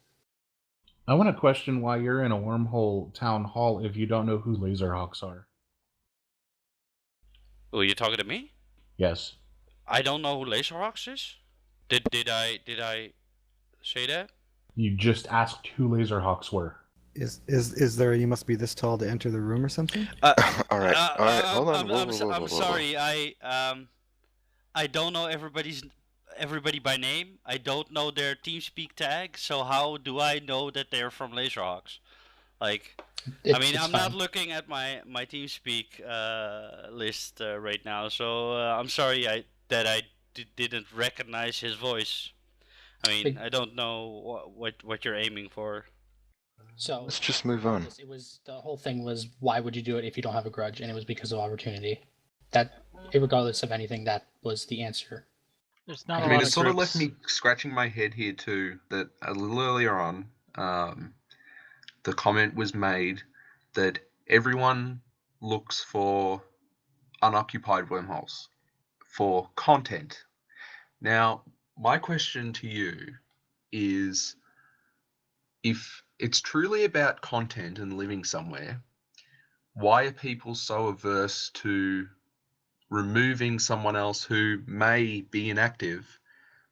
I want to question why you're in a wormhole town hall if you don't know who Laserhawks are. Oh, you talking to me? Yes. I don't know who Laserhawks is. Did I say that? You just asked who Laserhawks were. Is there you must be this tall to enter the room or something? Alright, hold on. I'm sorry. I don't know everybody by name. I don't know their TeamSpeak tag. So how do I know that they're from Laserhawks? Like, I'm not looking at my TeamSpeak list right now. So I'm sorry that I didn't recognize his voice. I don't know what you're aiming for. So Let's just move on. It was the whole thing was why would you do it if you don't have a grudge, and it was because of opportunity. That, regardless of anything, that was the answer. There's not I mean, it sort of left me scratching my head here too. That a little earlier on, the comment was made that everyone looks for unoccupied wormholes for content. Now, my question to you is, if it's truly about content and living somewhere, why are people so averse to removing someone else who may be inactive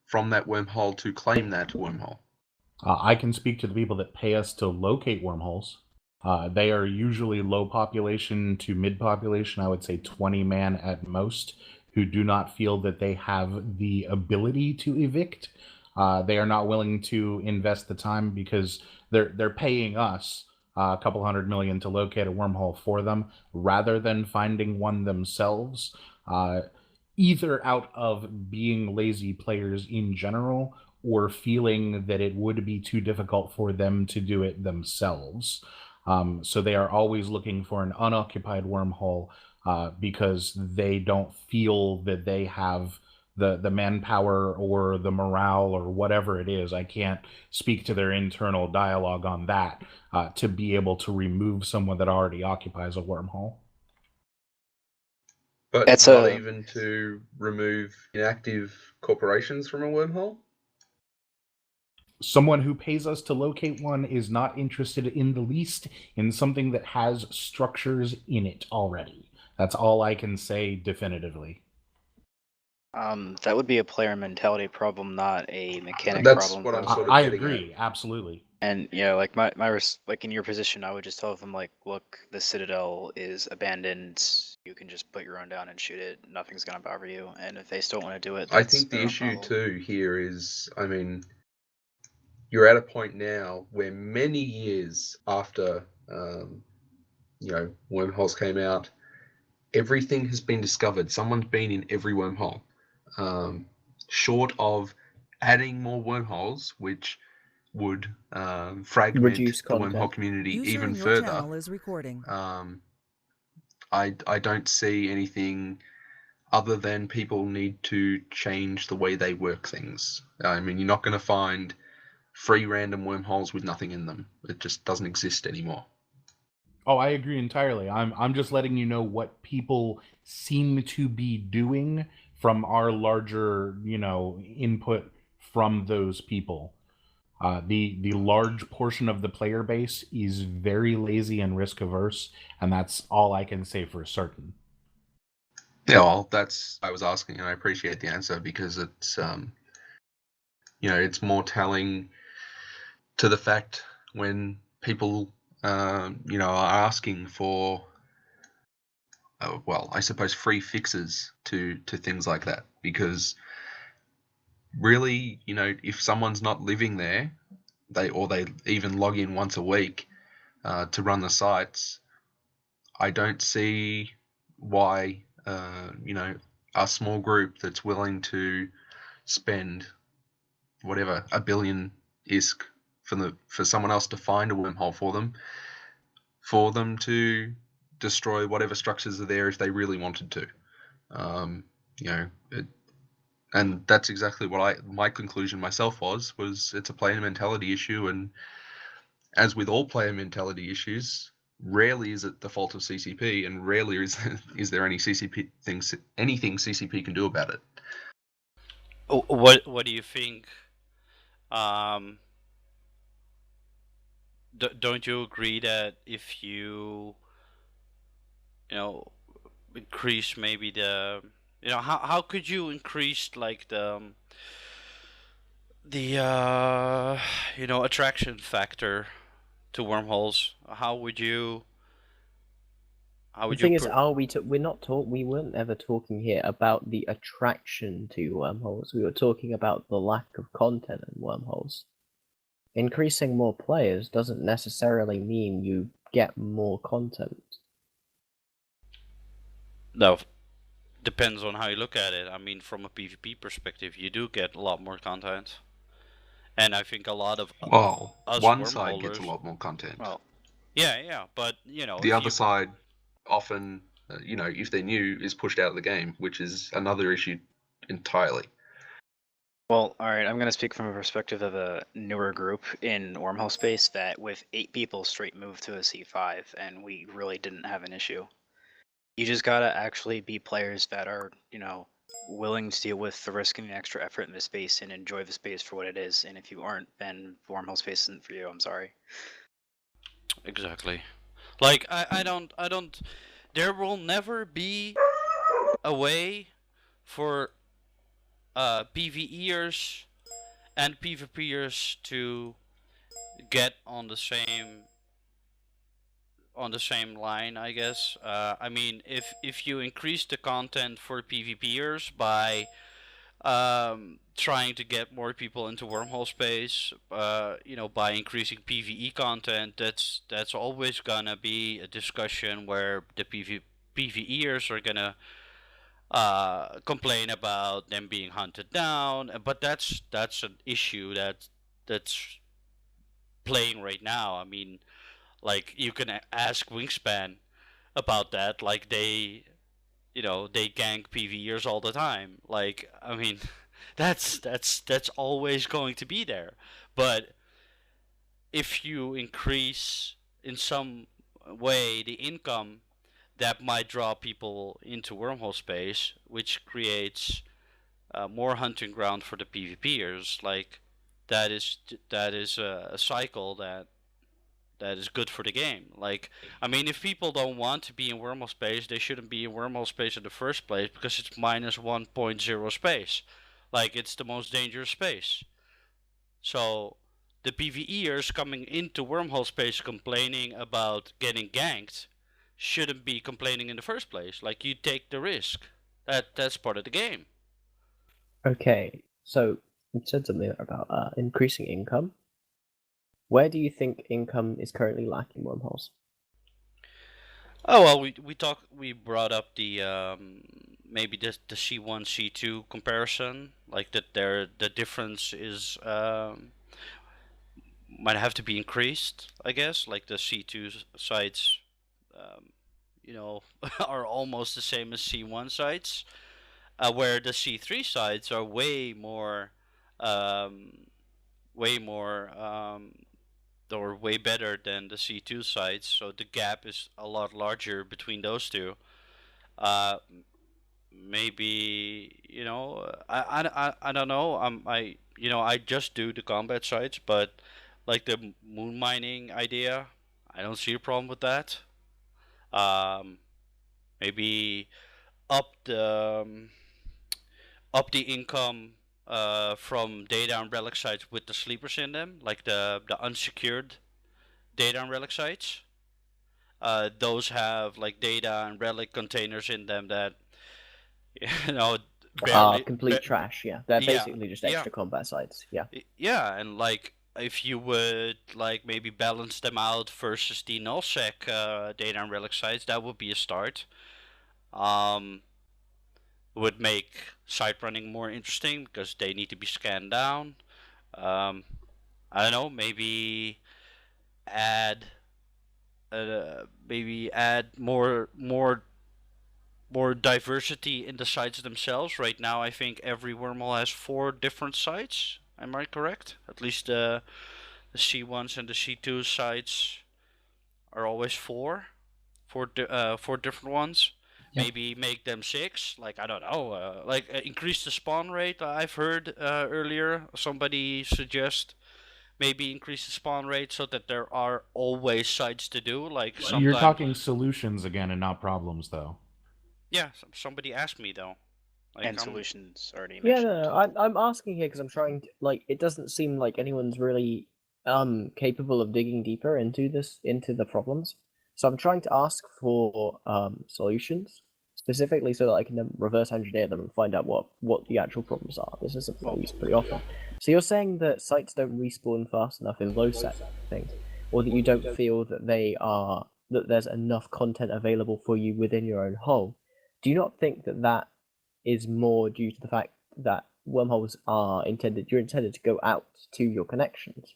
from that wormhole to claim that wormhole? I can speak to the people that pay us to locate wormholes. They are usually low population to mid population, I would say 20 man at most, who do not feel that they have the ability to evict. They are not willing to invest the time because they're paying us a couple $100 million to locate a wormhole for them rather than finding one themselves, either out of being lazy players in general or feeling that it would be too difficult for them to do it themselves. So they are always looking for an unoccupied wormhole because they don't feel that they have the manpower or the morale or whatever it is. I can't speak to their internal dialogue on that to be able to remove someone that already occupies a wormhole. But That's not a- even to remove inactive corporations from a wormhole? Someone who pays us to locate one is not interested in the least in something that has structures in it already. That's all I can say definitively. That would be a player mentality problem, not a mechanic That's problem. what I'm for- sort of I getting agree, absolutely. And like like in your position, I would just tell them like, look, the Citadel is abandoned. You can just put your own down and shoot it. Nothing's gonna bother you. And if they still want to do it, I that's think the their own issue problem. too here is, you're at a point now where many years after wormholes came out, everything has been discovered. Someone's been in every wormhole. Short of adding more wormholes, which would fragment Reduce the wormhole content. community User even in your further. channel is recording. I don't see anything other than people need to change the way they work things. You're not going to find free random wormholes with nothing in them. It just doesn't exist anymore. Oh, I agree entirely. I'm just letting you know what people seem to be doing from our larger, input from those people. The large portion of the player base is very lazy and risk averse, and that's all I can say for certain. Yeah, well, that's I was asking, and I appreciate the answer because it's it's more telling to the fact when people are asking for I suppose free fixes to things like that, because really, if someone's not living there, they even log in once a week to run the sites, I don't see why a small group that's willing to spend whatever $1 billion ISK for someone else to find a wormhole for them to destroy whatever structures are there if they really wanted to. And that's exactly what my conclusion myself was it's a player mentality issue, and as with all player mentality issues, rarely is it the fault of CCP, and rarely is there anything CCP can do about it. What do you think? Don't you agree that if you increase maybe the how could you increase like the attraction factor to wormholes? How would you The thing is, we weren't ever talking here about the attraction to wormholes. We were talking about the lack of content in wormholes. Increasing more players doesn't necessarily mean you get more content. No, depends on how you look at it. I mean, from a PvP perspective, you do get a lot more content, and I think a lot of us one side gets a wormholers- lot more content. Well, yeah, but the other side often, if they're new, is pushed out of the game, which is another issue entirely. Well, all right, I'm going to speak from a perspective of a newer group in Wormhole Space that with 8 people straight moved to a C5, and we really didn't have an issue. You just got to actually be players that are, willing to deal with the risk and the extra effort in the space and enjoy the space for what it is. And if you aren't, then Wormhole Space isn't for you. I'm sorry. Exactly. Like, I don't, there will never be a way for PvEers and PvPers to get on the same line, I guess. I mean, if you increase the content for PvPers by trying to get more people into Wormhole Space, by increasing PvE content, that's always gonna be a discussion where the PvEers are gonna complain about them being hunted down. But that's an issue that's playing right now. I mean, like, you can ask Wingspan about that. Like, they gank PvEers all the time. Like, I mean, that's always going to be there. But if you increase in some way the income, that might draw people into Wormhole Space, which creates more hunting ground for the PvPers. Like, that is a cycle that is good for the game. Like, I mean, if people don't want to be in Wormhole Space, they shouldn't be in Wormhole Space in the first place, because it's minus 1.0 space. Like, it's the most dangerous space. So the PvEers coming into Wormhole Space complaining about getting ganked shouldn't be complaining in the first place. Like, you take the risk. That's part of the game. Okay, so you said something about increasing income. Where do you think income is currently lacking wormholes? Oh well, we brought up the maybe the C1 C2 comparison, like that the difference is might have to be increased, I guess. Like, the C2 sites are almost the same as C1 sites, where the C3 sites are way more or way better than the C2 sites, so the gap is a lot larger between those two. Maybe I don't know. I just do the combat sites, but like the moon mining idea, I don't see a problem with that. Maybe up the income from data and relic sites with the sleepers in them, like the unsecured data and relic sites. Those have like data and relic containers in them that barely complete trash. Yeah, they're basically just extra combat sites. Yeah. Yeah, and like, if you would like maybe balance them out versus the nullsec data and relic sites, that would be a start. Would make site running more interesting because they need to be scanned down. I don't know, maybe add more diversity in the sites themselves. Right now, I think every wormhole has 4 different sites. Am I correct? At least the C1s and the C2 sites are always four different ones. Yep. Maybe make them 6. Like I don't know. Increase the spawn rate. I've heard earlier somebody suggest maybe increase the spawn rate so that there are always sites to do. Like sometimes. You're talking solutions again and not problems, though. Yeah, somebody asked me though. Like, And solutions already Yeah, mentioned. no, I'm asking here because I'm trying to, like, it doesn't seem like anyone's really capable of digging deeper into the problems. So I'm trying to ask for solutions specifically so that I can then reverse engineer them and find out what the actual problems are. This is something I use pretty often. So you're saying that sites don't respawn fast enough in low set things, or that you don't feel that that there's enough content available for you within your own hull. Do you not think that is more due to the fact that wormholes are you're intended to go out to your connections?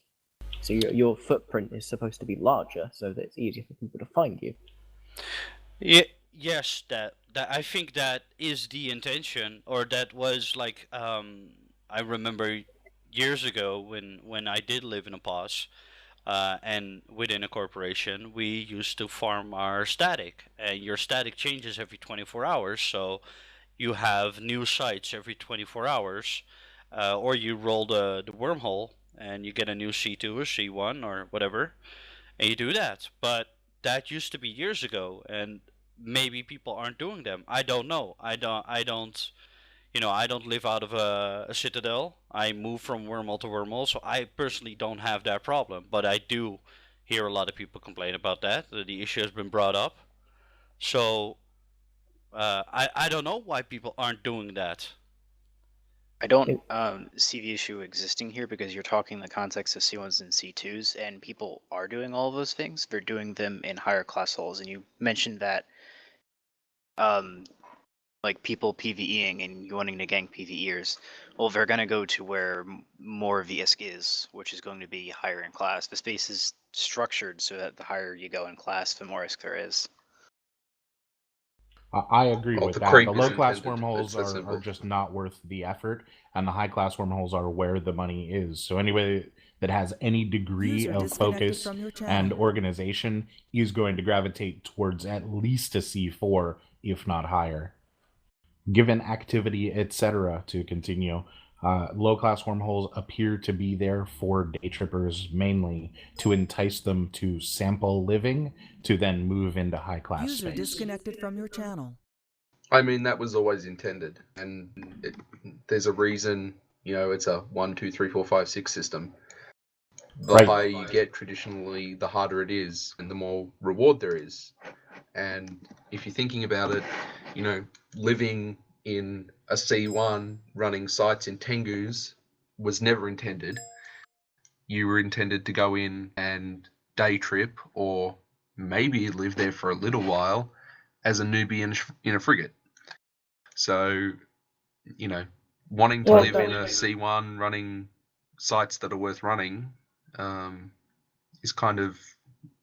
So your footprint is supposed to be larger so that it's easier for people to find you. Yeah, yes, that I think that is the intention, or that was like I remember years ago when I did live in a POS, and within a corporation, we used to farm our static, and your static changes every 24 hours, so you have new sites every 24 hours, or you roll the wormhole and you get a new C2 or C1 or whatever, and you do that. But that used to be years ago, and maybe people aren't doing them. I don't know. I don't. I don't live out of a Citadel. I move from wormhole to wormhole, so I personally don't have that problem. But I do hear a lot of people complain about that. The issue has been brought up. So I don't know why people aren't doing that. I don't see the issue existing here because you're talking in the context of C1s and C2s, and people are doing all of those things. They're doing them in higher class holes, and you mentioned that, like people PvEing and you wanting to gank PvEers. Well, they're going to go to where more VSC is, which is going to be higher in class. The space is structured so that the higher you go in class, the more risk there is. I agree Well, with the that. creep The is low-class intended. wormholes It's that are simple. just not worth the effort, and the high-class wormholes are where the money is. So anybody that has any degree User of disconnected focus from your and channel. organization is going to gravitate towards at least a C4, if not higher. Given activity, etc., to continue, low-class wormholes appear to be there for day trippers mainly to entice them to sample living to then move into high-class User space. disconnected from your channel. I mean, that was always intended, and there's a reason. It's a 1, 2, 3, 4, 5, 6 system. The Right. higher you get, traditionally, the harder it is, and the more reward there is. And if you're thinking about it, living in a C1 running sites in Tengus was never intended. You were intended to go in and day trip, or maybe live there for a little while as a newbie in a frigate. So, wanting to live in a C1 running sites that are worth running is kind of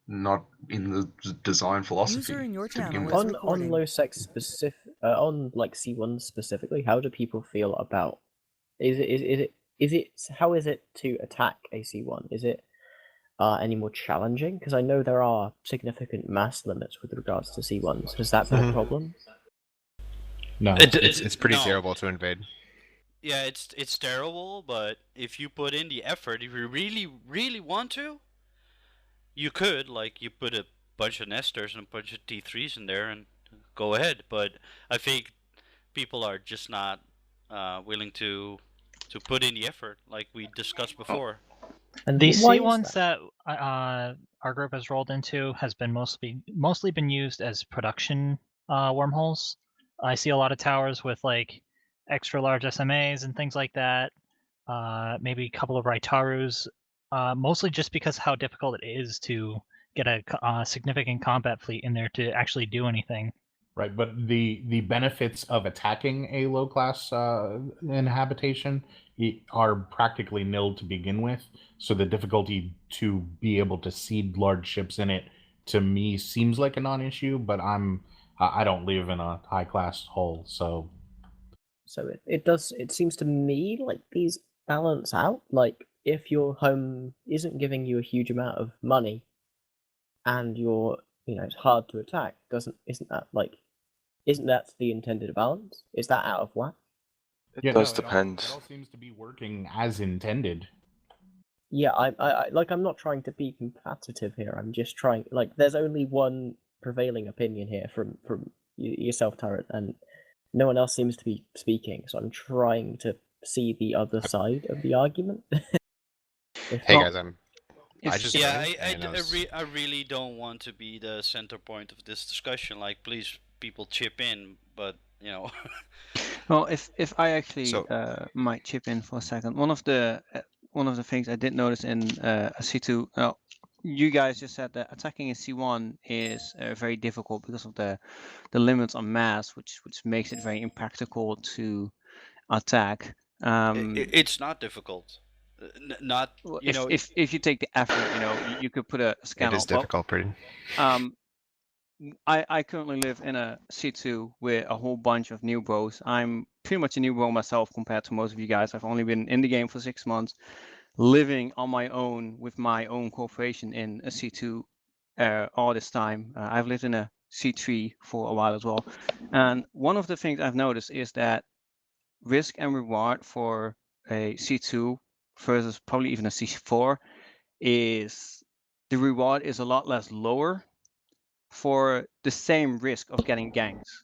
not in the design philosophy User in your to begin channel with. is On recording. low sec specific on like C1 specifically, how do people feel about how is it to attack a C1? Is it any more challenging? Because I know there are significant mass limits with regards to C1s. Has that been a problem? No. It's pretty no. terrible to invade. Yeah, it's terrible, but if you put in the effort, if you really want to, you could. Like, you put a bunch of nesters and a bunch of T3s in there and go ahead. But I think people are just not willing to put in the effort, like we discussed before. And The why is C1s that our group has rolled into has been mostly been used as production wormholes. I see a lot of towers with like extra large SMAs and things like that. Maybe a couple of Raitarus, mostly just because how difficult it is to get a significant combat fleet in there to actually do anything. Right, but the benefits of attacking a low class inhabitation are practically nil to begin with. So the difficulty to be able to seed large ships in it, to me, seems like a non-issue. But I don't live in a high class hull, so it seems to me like these balance out. Like, if your home isn't giving you a huge amount of money, and it's hard to attack, isn't that the intended balance? Is that out of whack? It does It depend. all seems to be working as intended. Yeah, I'm not trying to be competitive here. I'm just trying. There's only one prevailing opinion here from yourself, Tyrant, and no one else seems to be speaking. So I'm trying to see the other side of the argument. Hey guys, I really don't want to be the center point of this discussion. Like, please, people chip in, but Well, if I actually might chip in for a second, one of the things I did notice in a C2, you guys just said that attacking a C1 is very difficult because of the limits on mass, which makes it very impractical to attack. It's not difficult. If you take the effort, you could put a scanner. It is difficult, pretty. I currently live in a C2 with a whole bunch of new bros. I'm pretty much a new bro myself compared to most of you guys. I've only been in the game for 6 months, living on my own with my own corporation in a C2 all this time. I've lived in a C3 for a while as well. And one of the things I've noticed is that risk and reward for a C2 versus probably even a C4 is the reward is a lot less lower for the same risk of getting ganks.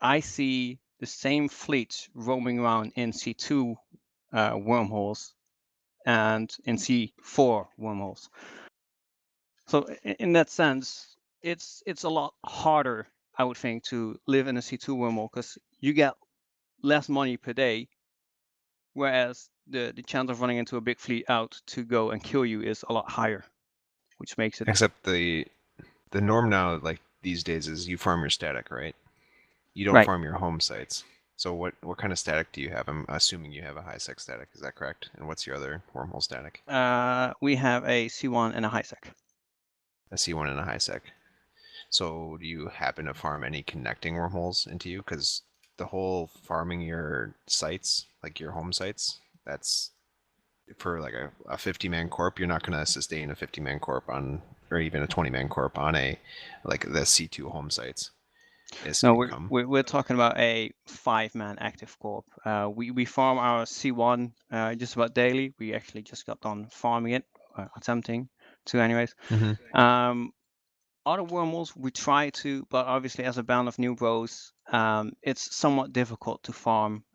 I see the same fleets roaming around in C2 wormholes and in C4 wormholes. So in that sense, it's a lot harder, I would think, to live in a C2 wormhole because you get less money per day, whereas the chance of running into a big fleet out to go and kill you is a lot higher, which makes it. Except the norm now, like these days, is you farm your static, right? You don't Right. farm your home sites. So what kind of static do you have? I'm assuming you have a high sec static. Is that correct? And what's your other wormhole static? We have a C1 and a high sec. A C1 and a high sec. So do you happen to farm any connecting wormholes into you? Because the whole farming your sites, like your home sites, that's for like a 50-man corp. You're not going to sustain a 50-man corp on, or even a 20-man corp on the C2 home sites. No, we're talking about a 5-man active corp. We farm our C1 just about daily. We actually just got done farming it, attempting to, anyways. Other wormholes we try to, but obviously as a band of new bros, it's somewhat difficult to farm.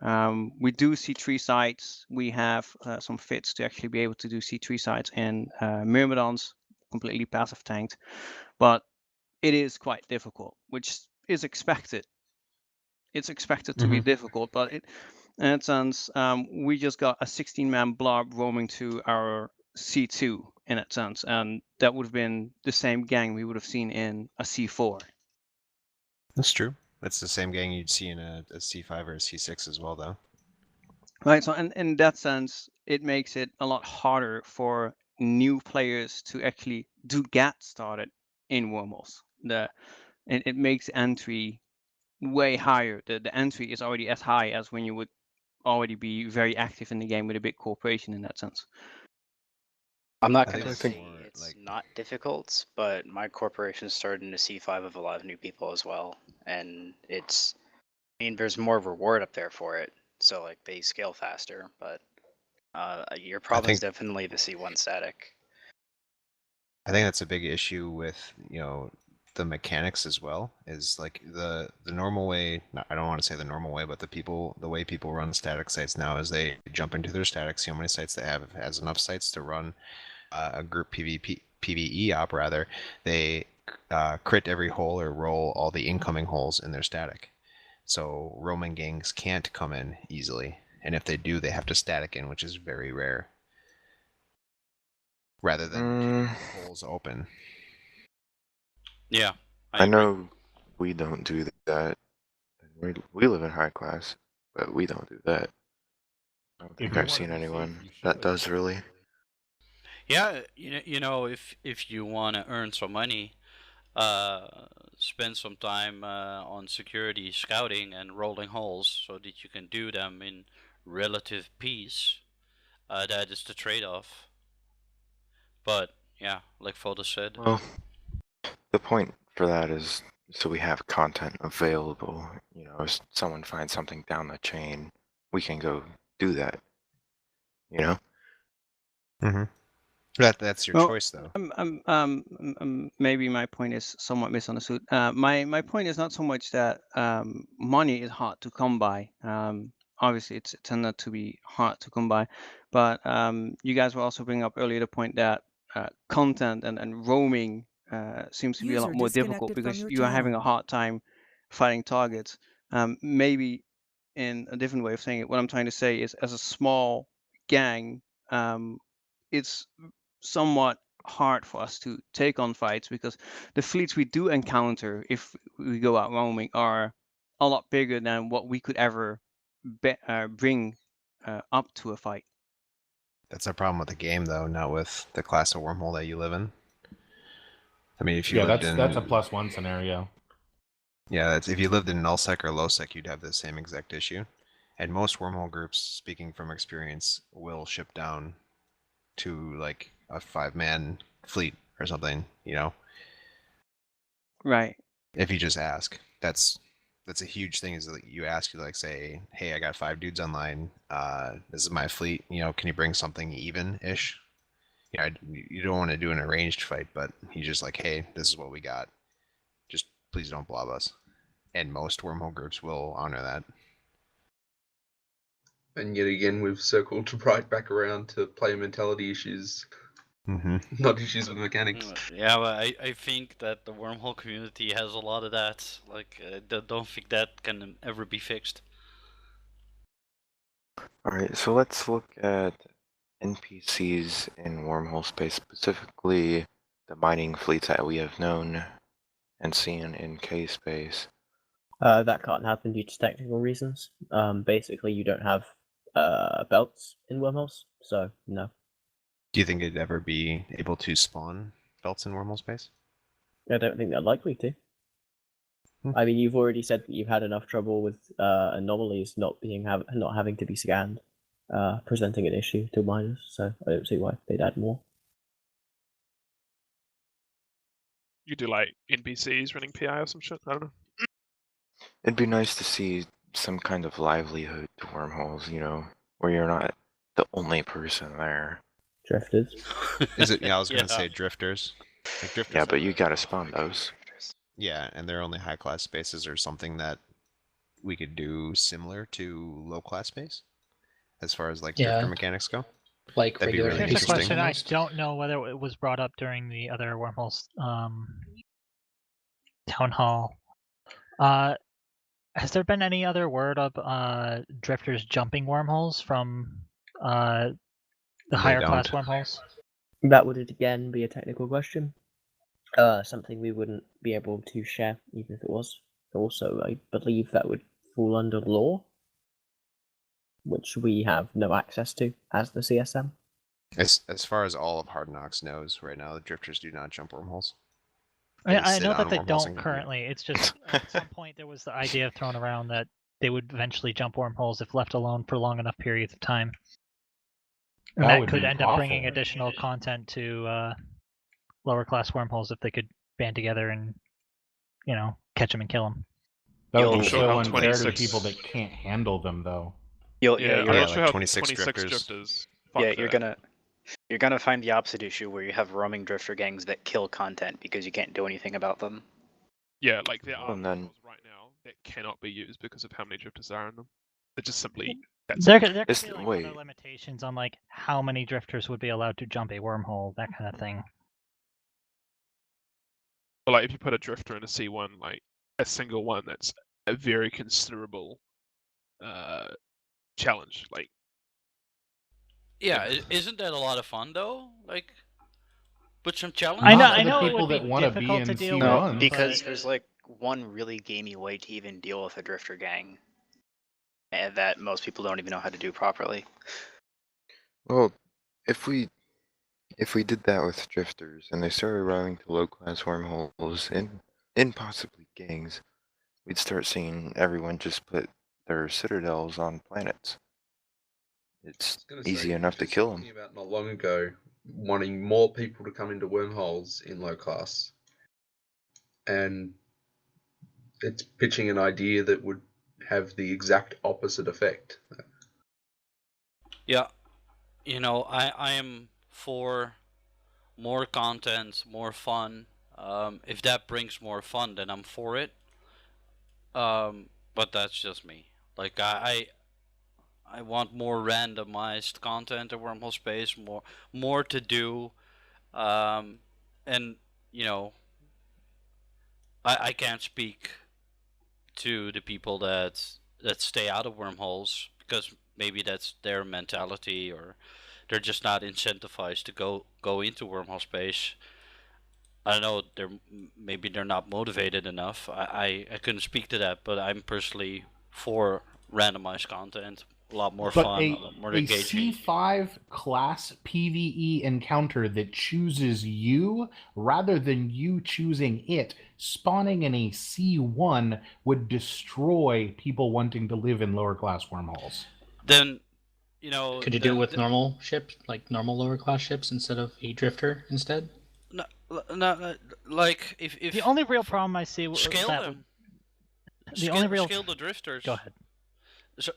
We do C3 sites. We have some fits to actually be able to do C3 sites in Myrmidons, completely passive tanked, but it is quite difficult, which is expected. It's expected to be difficult, but in that sense, we just got a 16-man blob roaming to our C2 in that sense, and that would have been the same gang we would have seen in a C4. That's true. That's the same gang you'd see in a C5 or a C6 as well, though. Right, so in that sense, it makes it a lot harder for new players to actually get started in wormholes. It makes entry way higher. The entry is already as high as when you would already be very active in the game with a big corporation in that sense. I'm not going to say it's not difficult, but my corporation started in a C5 of a lot of new people as well, and there's more reward up there for it, so like they scale faster, but your problem is definitely the C1 static. I think that's a big issue with the mechanics as well. Is like the normal way. I don't want to say the normal way, but the way people run static sites now is they jump into their static, see how many sites they have. If it has enough sites to run a group PvE op, rather, they crit every hole or roll all the incoming holes in their static. So Roman gangs can't come in easily, and if they do, they have to static in, which is very rare. Rather than holes open. Yeah, I know we don't do that. We live in high class, but we don't do that. I don't think I've seen anyone that does really. Yeah, if you want to earn some money, spend some time on security scouting and rolling holes so that you can do them in relative peace. That is the trade-off. But yeah, like Foda said. Well, The point for that is so we have content available. You know, if someone finds something down the chain, we can go do that. You know. Mm-hmm. That's your Well, choice, though. Maybe my point is somewhat misunderstood. My point is not so much that money is hard to come by. Obviously, it's tended to be hard to come by, but you guys were also bringing up earlier the point that content and roaming seems to be a lot User more difficult disconnected from because your you are having a channel. hard time finding targets. Maybe in a different way of saying it, what I'm trying to say is, as a small gang, it's somewhat hard for us to take on fights because the fleets we do encounter if we go out roaming are a lot bigger than what we could ever bring up to a fight. That's a problem with the game, though, not with the class of wormhole that you live in. I mean, if you Yeah, lived that's in a +1 scenario. Yeah, that's if you lived in nullsec or lowsec, you'd have the same exact issue. And most wormhole groups, speaking from experience, will ship down to like a 5-man fleet or something, you know. Right. If you just ask, that's a huge thing. Is that you ask, you like say, hey, I got 5 dudes online. This is my fleet. You know, can you bring something even-ish? Yeah, you don't want to do an arranged fight, but you just like, hey, this is what we got. Just please don't blob us. And most wormhole groups will honor that. And yet again, we've circled right back around to player mentality issues, not issues with mechanics. Yeah, but I think that the wormhole community has a lot of that. Like, don't think that can ever be fixed. Alright, so let's look at NPCs in Wormhole Space, specifically the mining fleets that we have known and seen in K-Space. That can't happen due to technical reasons. Basically, you don't have belts in wormholes, so no. Do you think it'd ever be able to spawn belts in wormhole space? I don't think they're likely to. I mean, you've already said that you've had enough trouble with anomalies not having to be scanned, presenting an issue to miners. So I don't see why they'd add more. You do like NPCs running PI or some shit. I don't know. It'd be nice to see some kind of livelihood to wormholes, you know, where you're not the only person there. Drifters. Is it? Yeah, I was gonna say drifters. Like drifters. Yeah, but you gotta spawn those. Yeah, and they're only high class spaces or something that we could do similar to low class space, as far as like drifter mechanics go. Like that'd be really Here's a interesting. question. I don't know whether it was brought up during the other wormholes town hall. Has there been any other word of drifters jumping wormholes from the higher class wormholes? That would again be a technical question. Something we wouldn't be able to share, even if it was. Also, I believe that would fall under law, which we have no access to as the CSM. As far as all of Hard Knocks knows right now, the drifters do not jump wormholes. I know that they don't currently. It's just at some point there was the idea thrown around that they would eventually jump wormholes if left alone for long enough periods of time. And that could end up bringing additional content to lower class wormholes if they could band together and, you know, catch them and kill them. That would be so unfair to people that can't handle them, though. You're like 26 drifters. Yeah, you're gonna find the opposite issue where you have roaming drifter gangs that kill content because you can't do anything about them. Yeah, like there are And then- right now that cannot be used because of how many drifters there are in them. They're just simply There could be like other limitations on like how many drifters would be allowed to jump a wormhole, that kind of thing. But like if you put a drifter in a C1, like a single one, that's a very considerable challenge. Like, Yeah, isn't that a lot of fun though? Like, put some challenge. I know it would be difficult to deal with, because but... there's like one really gamey way to even deal with a drifter gang, and that most people don't even know how to do properly. Well, if we did that with drifters and they started routing to low class wormholes in possibly gangs, we'd start seeing everyone just put their citadels on planets. It's easy enough to kill them. About not long ago, wanting more people to come into wormholes in low class. and it's pitching an idea that would have the exact opposite effect. Yeah, you know, I am for more content, more fun. If that brings more fun, then I'm for it. But that's just me. Like I want more randomized content in Wormhole Space, more to do, and you know, I can't speak to the people that stay out of wormholes because maybe that's their mentality or they're just not incentivized to go into wormhole space. I don't know. Maybe they're not motivated enough. I couldn't speak to that, but I'm personally for randomized content. A lot more But fun, a lot more a engaging. C5 class PvE encounter that chooses you rather than you choosing it, spawning in a C1 would destroy people wanting to live in lower class wormholes. Then, you know, Could you do it with normal ships, like normal lower class ships, instead of a drifter instead? No, like if the only real problem I see scale that them. Scale the drifters. Go ahead.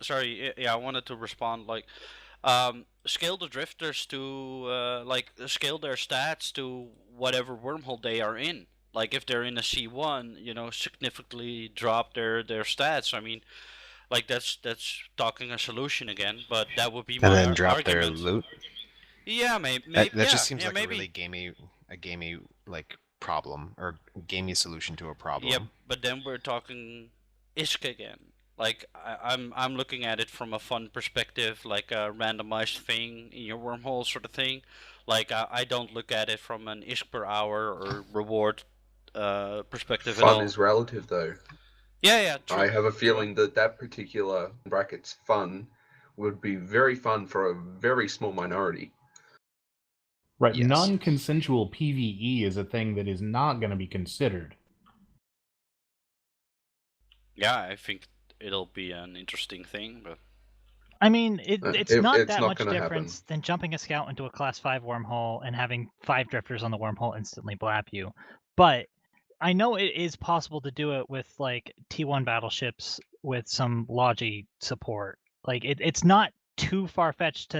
Sorry, yeah, I wanted to respond. Like, scale the drifters to like scale their stats to whatever wormhole they are in. Like if they're in a C1, you know, significantly drop their stats. I mean, like that's talking a solution again, but that would be And my then drop argument. their loot. Yeah, maybe. That Yeah, just seems yeah, like maybe. a really gamey like problem or gamey solution to a problem. Yep, but then we're talking ISK again. Like I'm looking at it from a fun perspective, like a randomized thing in your wormhole sort of thing. Like I don't look at it from an ISK per hour or reward perspective at all. Fun is relative, though. Yeah, true. I have a feeling that particular brackets fun would be very fun for a very small minority. Right, Yes. Non-consensual PvE is a thing that is not going to be considered. Yeah, I think it'll be an interesting thing, but I mean, it's not that much gonna difference than jumping a scout into a class 5 wormhole and having 5 drifters on the wormhole instantly blap you. But I know it is possible to do it with like T1 battleships with some Logi support. Like it's not too far-fetched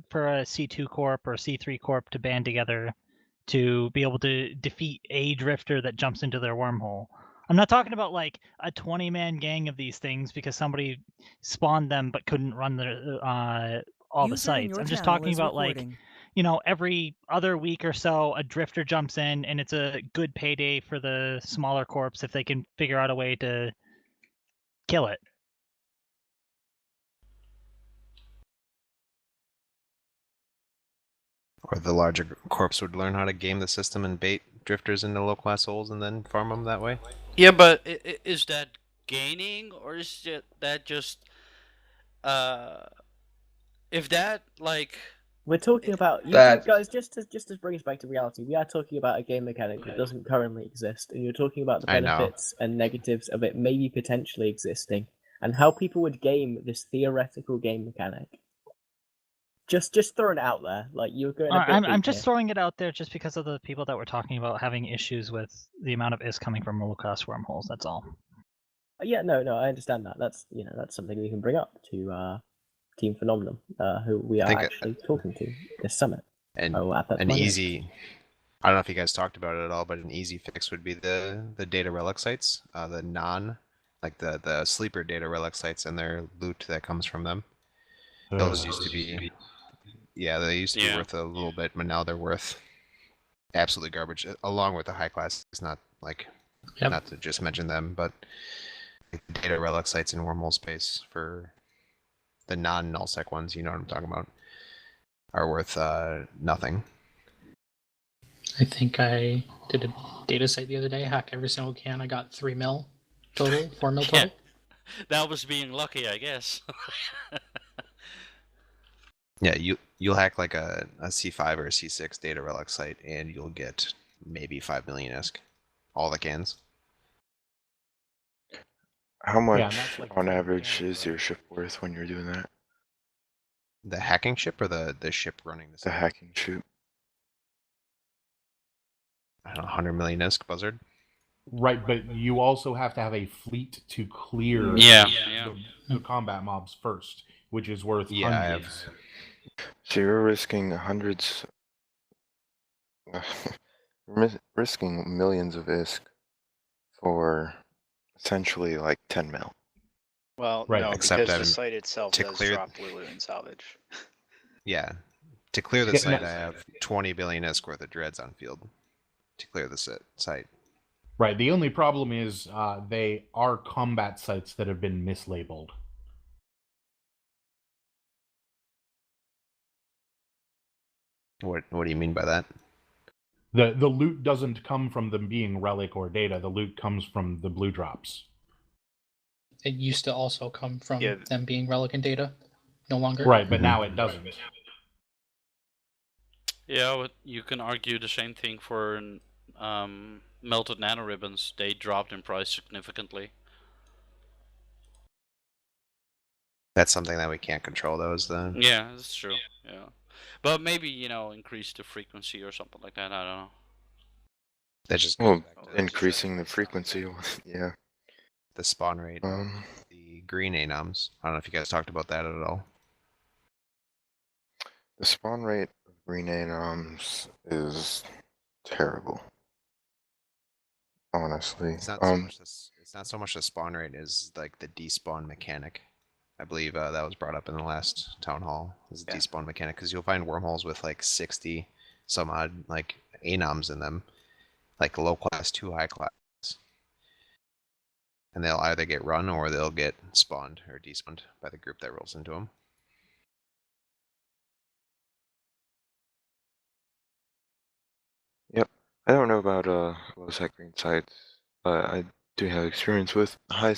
for a C2 Corp or C3 Corp to band together to be able to defeat a drifter that jumps into their wormhole. I'm not talking about like a 20-man gang of these things because somebody spawned them but couldn't run all the sites. I'm just talking about like, you know, every other week or so, a drifter jumps in, and it's a good payday for the smaller corps if they can figure out a way to kill it. Or the larger corps would learn how to game the system and bait drifters into low-class holes and then farm them that way. yeah, but is that gaining or is that just if that like We're talking about you guys. Just to bring us back to reality, we are talking about a game mechanic that doesn't currently exist, and you're talking about the I know. benefits and negatives of it maybe potentially existing, and how people would game this theoretical game mechanic. Just throwing it out there, like you're going. I'm just throwing it out there just because of the people that we're talking about having issues with the amount of IS coming from low class wormholes. That's all. Yeah, no, I understand that. That's that's something we can bring up to Team Phenomenon, who we are actually talking to this summit. And an easy, I don't know if you guys talked about it at all, but an easy fix would be the data relic sites, the sleeper data relic sites and their loot that comes from them. Those used to be, they used to be worth a little bit, but now they're worth absolutely garbage. Along with the high class, it's not like not to just mention them, but data relic sites in Wormhole Space for the non-nullsec ones, you know what I'm talking about, are worth nothing. I think I did a data site the other day, hacked every single can. I got 3 mil total, 4 mil total. That was being lucky, I guess. Yeah, you'll hack like a C5 or a C6 data relic site, and you'll get maybe 5 million ISK, all the cans. How much on average is your ship worth when you're doing that? The hacking ship or the ship running the site? The hacking ship. I don't know, 100 million ISK buzzard. Right, but you also have to have a fleet to clear the combat mobs first, which is worth hundreds. So you're risking hundreds, risking millions of ISK for essentially like 10 mil. Well, Right, no, except because I'm- the site itself to does clear- drop loot and salvage. Yeah. To clear the Yeah, site, no- I have 20 billion ISK worth of dreads on field. To clear the site. Right, the only problem is they are combat sites that have been mislabeled. What do you mean by that? The loot doesn't come from them being relic or data. The loot comes from the blue drops. It used to also come from Yeah. them being relic and data. No longer. Right, but now it doesn't. Yeah, but you can argue the same thing for melted nanoribbons. They dropped in price significantly. That's something that we can't control, though, is the... Yeah, that's true. Yeah, but maybe increase the frequency or something like that. I don't know. That just Well, increasing the frequency, yeah. The spawn rate, the green anoms. I don't know if you guys talked about that at all. The spawn rate of green anoms is terrible. Honestly, It's not so much this. It's not so much the spawn rate as like the despawn mechanic. I believe that was brought up in the last town hall. Is the despawn mechanic, because you'll find wormholes with like 60 some odd like anoms in them, like low class to high class, and they'll either get run or they'll get spawned or despawned by the group that rolls into them. Yep. I don't know about low sec green sites, but I do have experience with high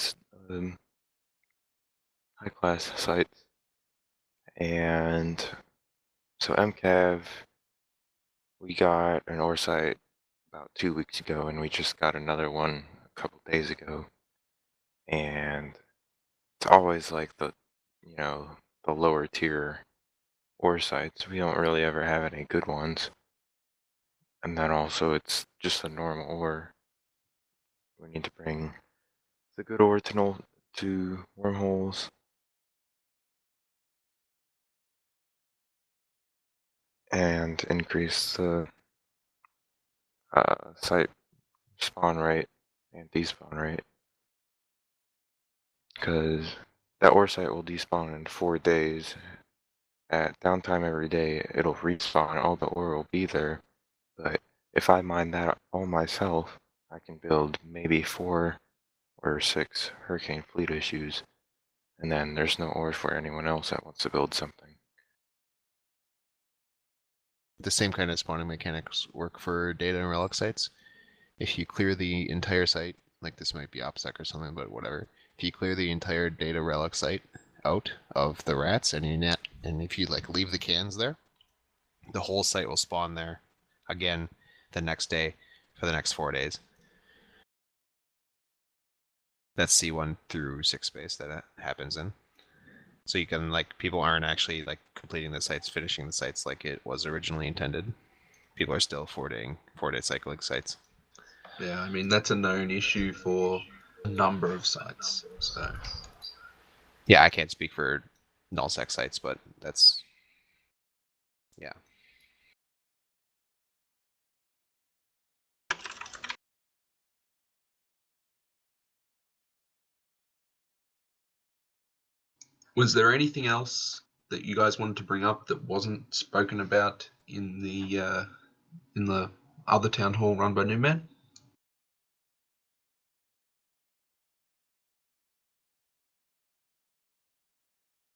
class sites. And so MCAV, we got an ore site about 2 weeks ago, and we just got another one a couple days ago. And it's always like the lower tier ore sites. We don't really ever have any good ones. And then also it's just a normal ore. We need to bring the good ore to wormholes. And increase the site spawn rate and despawn rate. Because that ore site will despawn in 4 days. At downtime every day, it'll respawn, all the ore will be there. But if I mine that all myself, I can build maybe 4 or 6 Hurricane Fleet issues, and then there's no ore for anyone else that wants to build something. The same kind of spawning mechanics work for data and relic sites. If you clear the entire site, like this might be OPSEC or something, but whatever. If you clear the entire data relic site out of the rats and if you like leave the cans there, the whole site will spawn there again the next day for the next 4 days. That's C1 through 6 space that happens in. So you can people aren't actually completing the sites, finishing the sites like it was originally intended. People are still 4-day cycling sites. Yeah, I mean that's a known issue for a number of sites. So yeah, I can't speak for nullsec sites, but that's yeah. was there anything else that you guys wanted to bring up that wasn't spoken about in the other town hall run by Newman?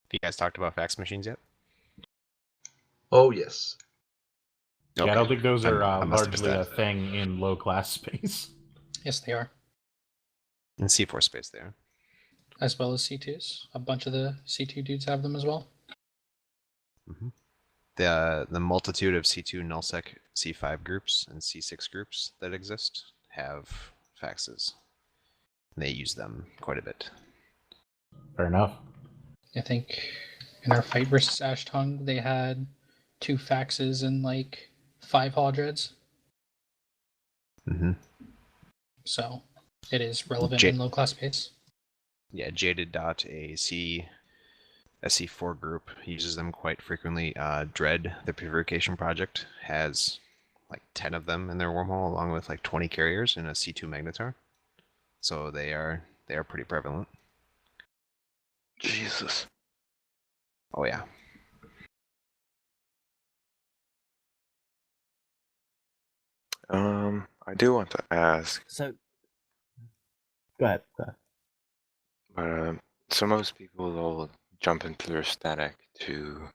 Have you guys talked about fax machines yet? Oh yes. Yeah, I don't think those are I must have missed largely a that. thing in low class space. Yes, they are. In C4 space there. As well as C2s. A bunch of the C2 dudes have them as well. Mm-hmm. The multitude of C2 nullsec C5 groups and C6 groups that exist have faxes. And they use them quite a bit. Fair enough. I think in our fight versus Ash Tongue, they had 2 faxes and 5 hall dreads. Mm-hmm. so it is relevant Ja- in low class space. Yeah, Jaded Dot, a SC4 group, uses them quite frequently. Dread, the Purification Project, has like 10 of them in their wormhole, along with like 20 carriers in a C2 Magnetar. So they are pretty prevalent. Jesus. Oh yeah. I do want to ask, So, go ahead. but so most people will jump into their static to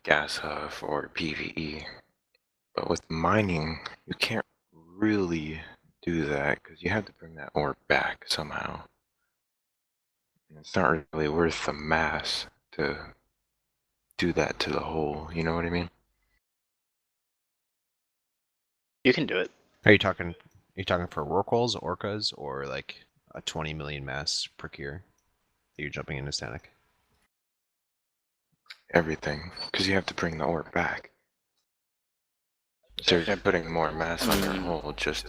gas huff or PVE, but with mining, you can't really do that because you have to bring that ore back somehow. And it's not really worth the mass to do that to the hole. You know what I mean? You can do it. Are you talking for Rorquals, Orcas, or like a 20 million mass per cure that you're jumping into static? Everything, because you have to bring the ore back. So you're putting more mass on your hole just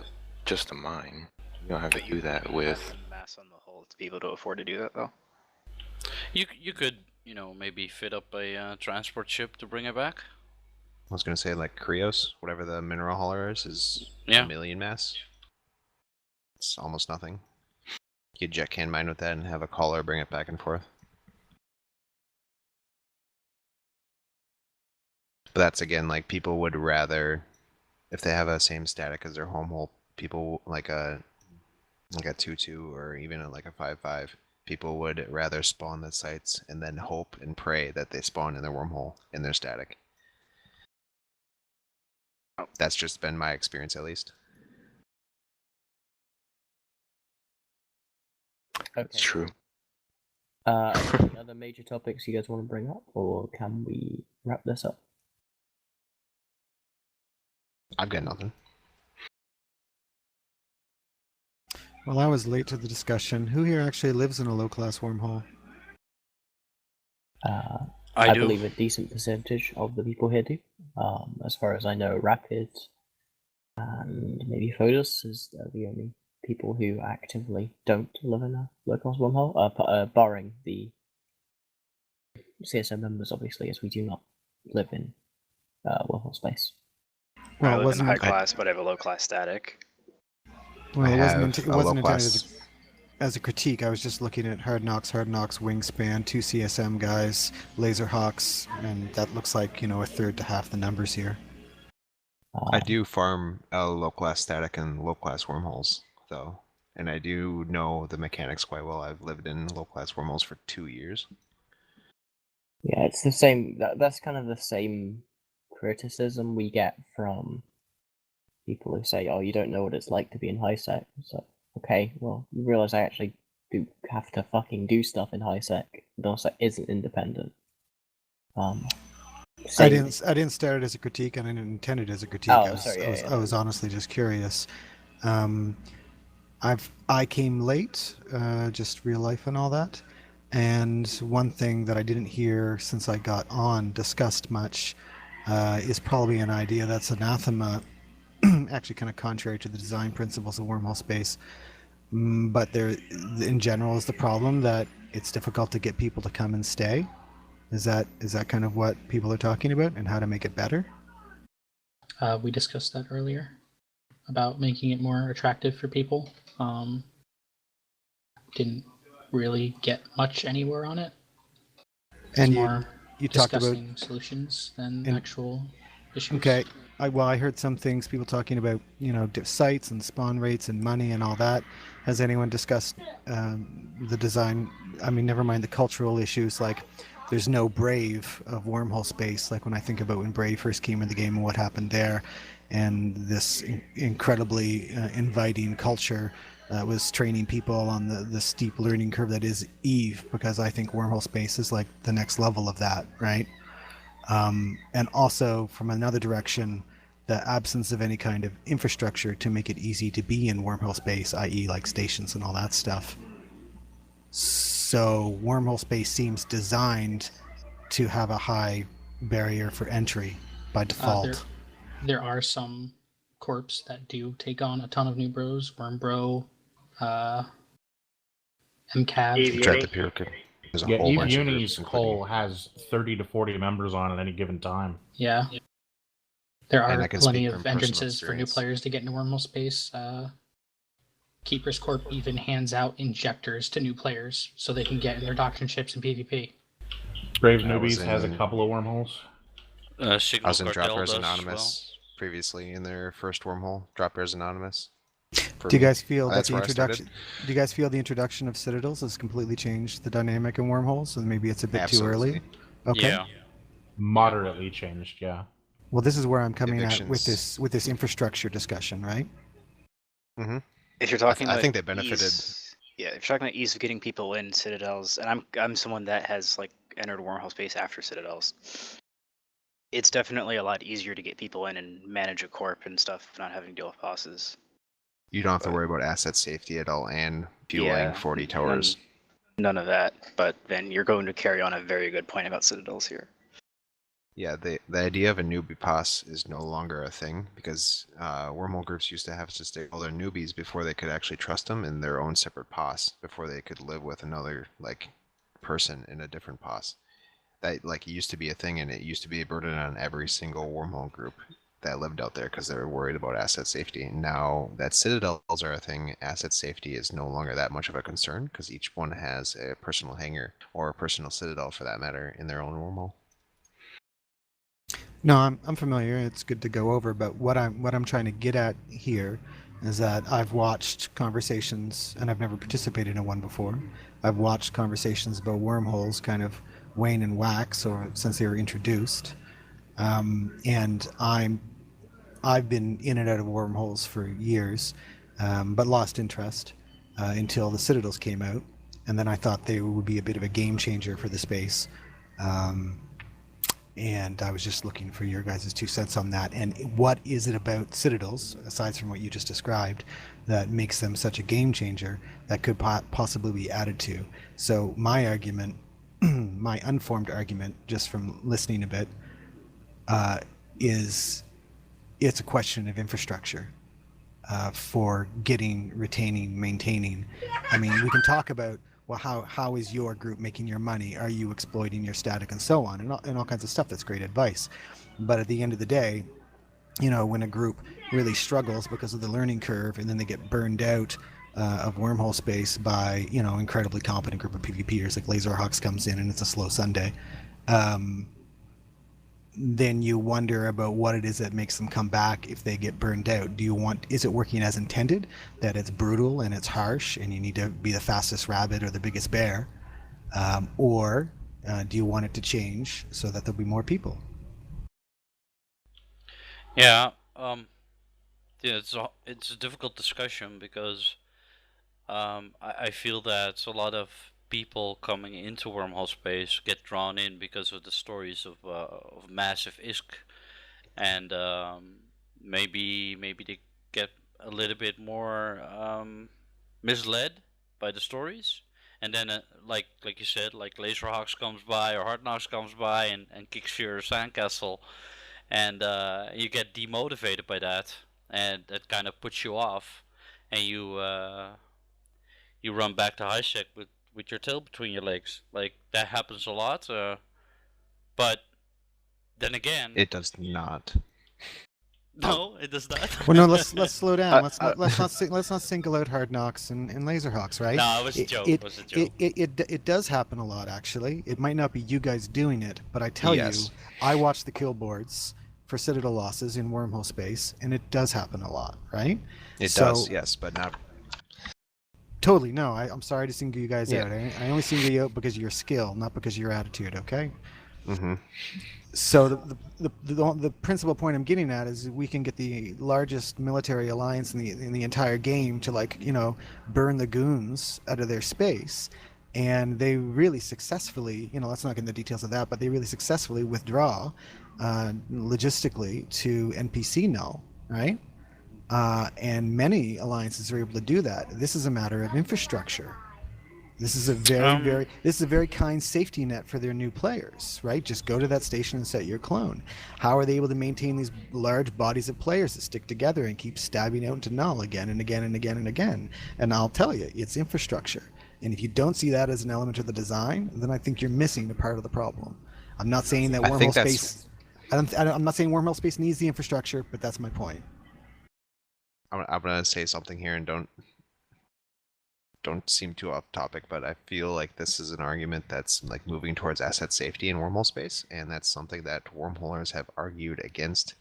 to mine. You don't have to do that with mass on the hole to be able to afford to do that, though. You could, maybe fit up a transport ship to bring it back. I was gonna say like Krios, whatever the mineral hauler is Yeah. 1 million mass. It's almost nothing. You could jet can mine with that and have a caller bring it back and forth. But that's again like people would rather, if they have a same static as their home hole, people like a 2-2 or even like a 5-5, people would rather spawn the sites and then hope and pray that they spawn in their wormhole in their static. That's just been my experience, at least. It's true. Any other major topics you guys want to bring up, or can we wrap this up? I've got nothing. Well, I was late to the discussion. Who here actually lives in a low-class wormhole? I do. believe a decent percentage of the people here do. As far as I know, Rapid and maybe Photos is the only people who actively don't live in a low-class wormhole, barring the CSM members, obviously, as we do not live in Wormhole Space. I Well, live in high class, but I have a low class static. Well, it wasn't, have it a wasn't intended low-class- as a critique. I was just looking at Hard Knocks, Wingspan, 2 CSM guys, Laserhawks, and that looks like, a third to half the numbers here. I do farm a low-class static and low-class wormholes, though. And I do know the mechanics quite well. I've lived in low-class wormholes for 2 years. Yeah, it's the same. That's kind of the same criticism we get from people who say, "Oh, you don't know what it's like to be in high sec." It's like, okay, well, you realize I actually do have to fucking do stuff in high sec. Low sec isn't independent. I didn't start it as a critique, and I didn't intend it as a critique. Oh, sorry. I was honestly just curious. I came late, just real life and all that. And one thing that I didn't hear since I got on discussed much is probably an idea that's anathema, actually kind of contrary to the design principles of Wormhole Space. But there, in general, is the problem that it's difficult to get people to come and stay. Is that kind of what people are talking about, and how to make it better? We discussed that earlier about making it more attractive for people. Didn't really get much anywhere on it. And it's more you talked about discussing solutions than actual issues. Okay. I heard some things, people talking about, sites and spawn rates and money and all that. Has anyone discussed the design? I mean, never mind the cultural issues, like there's no Brave of Wormhole Space. Like when I think about when Brave first came in the game and what happened there, and this incredibly inviting culture was training people on the steep learning curve that is EVE, because I think Wormhole Space is like the next level of that, right? And also from another direction, the absence of any kind of infrastructure to make it easy to be in Wormhole Space, i.e. like stations and all that stuff. So Wormhole Space seems designed to have a high barrier for entry by default. There are some corps that do take on a ton of new bros. Wormbro, MCAV. Dread the Purican. There's a Yeah, whole Eve bunch of Uni's groups, including. poll has 30 to 40 members on at any given time. Yeah. There And are I can plenty speak of from personal entrances for new experience. players to get into Wormhole Space. Keeper's Corp even hands out injectors to new players so they can get in their doctrine ships in PvP. Brave I was Newbies has a in- couple of wormholes. I Signal was in Cartel Drop Bears does as Anonymous previously in their first wormhole. Drop Bears Anonymous. For Do you me. guys feel that That's the where I started. introduction? Do you guys feel the introduction of Citadels has completely changed the dynamic in wormholes, and maybe it's a bit too early? Okay. Yeah. Moderately changed, yeah. Well, this is where I'm coming at with Evictions. this infrastructure discussion, right? Mm-hmm. If you're talking, I like think they benefited. Yeah, if you're talking about ease of getting people in Citadels, and I'm someone that has like entered Wormhole Space after Citadels. It's definitely a lot easier to get people in and manage a corp and stuff, not having to deal with bosses. You don't have to worry about asset safety at all and fueling 40 towers. None of that. But then you're going to carry on a very good point about Citadels here. Yeah, the idea of a newbie pass is no longer a thing because wormhole groups used to have to stay all their newbies before they could actually trust them in their own separate pass before they could live with another like person in a different pass. That like used to be a thing, and it used to be a burden on every single wormhole group that lived out there because they were worried about asset safety. Now that Citadels are a thing, asset safety is no longer that much of a concern because each one has a personal hangar or a personal Citadel for that matter in their own wormhole. No, I'm familiar. It's good to go over, but what I'm trying to get at here is that I've watched conversations, and I've never participated in one before. I've watched conversations about wormholes kind of wane and wax, or since they were introduced, and I've been in and out of wormholes for years, but lost interest until the Citadels came out, and then I thought they would be a bit of a game changer for the space. And I was just looking for your guys' 2 cents on that. And what is it about Citadels, aside from what you just described, that makes them such a game changer that could possibly be added to? So my argument, my unformed argument, just from listening a bit, is it's a question of infrastructure for getting, retaining, maintaining. I mean, we can talk about, well, how is your group making your money? Are you exploiting your static and so on, and all kinds of stuff. That's great advice. But at the end of the day, you know, when a group really struggles because of the learning curve and then they get burned out of Wormhole Space by, you know, incredibly competent group of PvPers like Laserhawks comes in and it's a slow Sunday, then you wonder about what it is that makes them come back if they get burned out. Is it working as intended, that it's brutal and it's harsh and you need to be the fastest rabbit or the biggest bear? Or do you want it to change so that there'll be more people? Yeah, it's a difficult discussion because I feel that a lot of people coming into Wormhole Space get drawn in because of the stories of massive ISK, and maybe they get a little bit more misled by the stories, and then like you said, like Laserhawks comes by or Hardknocks comes by and kicks your sandcastle, and you get demotivated by that, and that kind of puts you off, and you run back to high sec with your tail between your legs. Like that happens a lot, but then again, it does not. No, it does not. Well, no, let's slow down. Let's not single out Hardknocks and Laserhawks, right? No, it was a joke. It was a joke. It does happen a lot, actually. It might not be you guys doing it, but I tell you, I watch the kill boards for Citadel losses in Wormhole Space, and it does happen a lot, right? It does, yes, but not. Totally, no. I'm sorry to single you guys out. I only single you out because of your skill, not because of your attitude. Okay. Mm-hmm. So the principal point I'm getting at is we can get the largest military alliance in the entire game to, like, you know, burn the goons out of their space, and they really successfully, you know, let's not get into the details of that, but they really successfully withdraw logistically to NPC null, right? And many alliances are able to do that. This is a matter of infrastructure. This is a very kind safety net for their new players, right? Just go to that station and set your clone. How are they able to maintain these large bodies of players that stick together and keep stabbing out into null again and again and again and again? And I'll tell you, it's infrastructure. And if you don't see that as an element of the design, then I think you're missing a part of the problem. I'm not saying that Wormhole Space. I'm not saying Wormhole Space needs the infrastructure, but that's my point. I'm gonna say something here and don't seem too off topic, but I feel like this is an argument that's like moving towards asset safety in Wormhole Space, and that's something that wormholers have argued against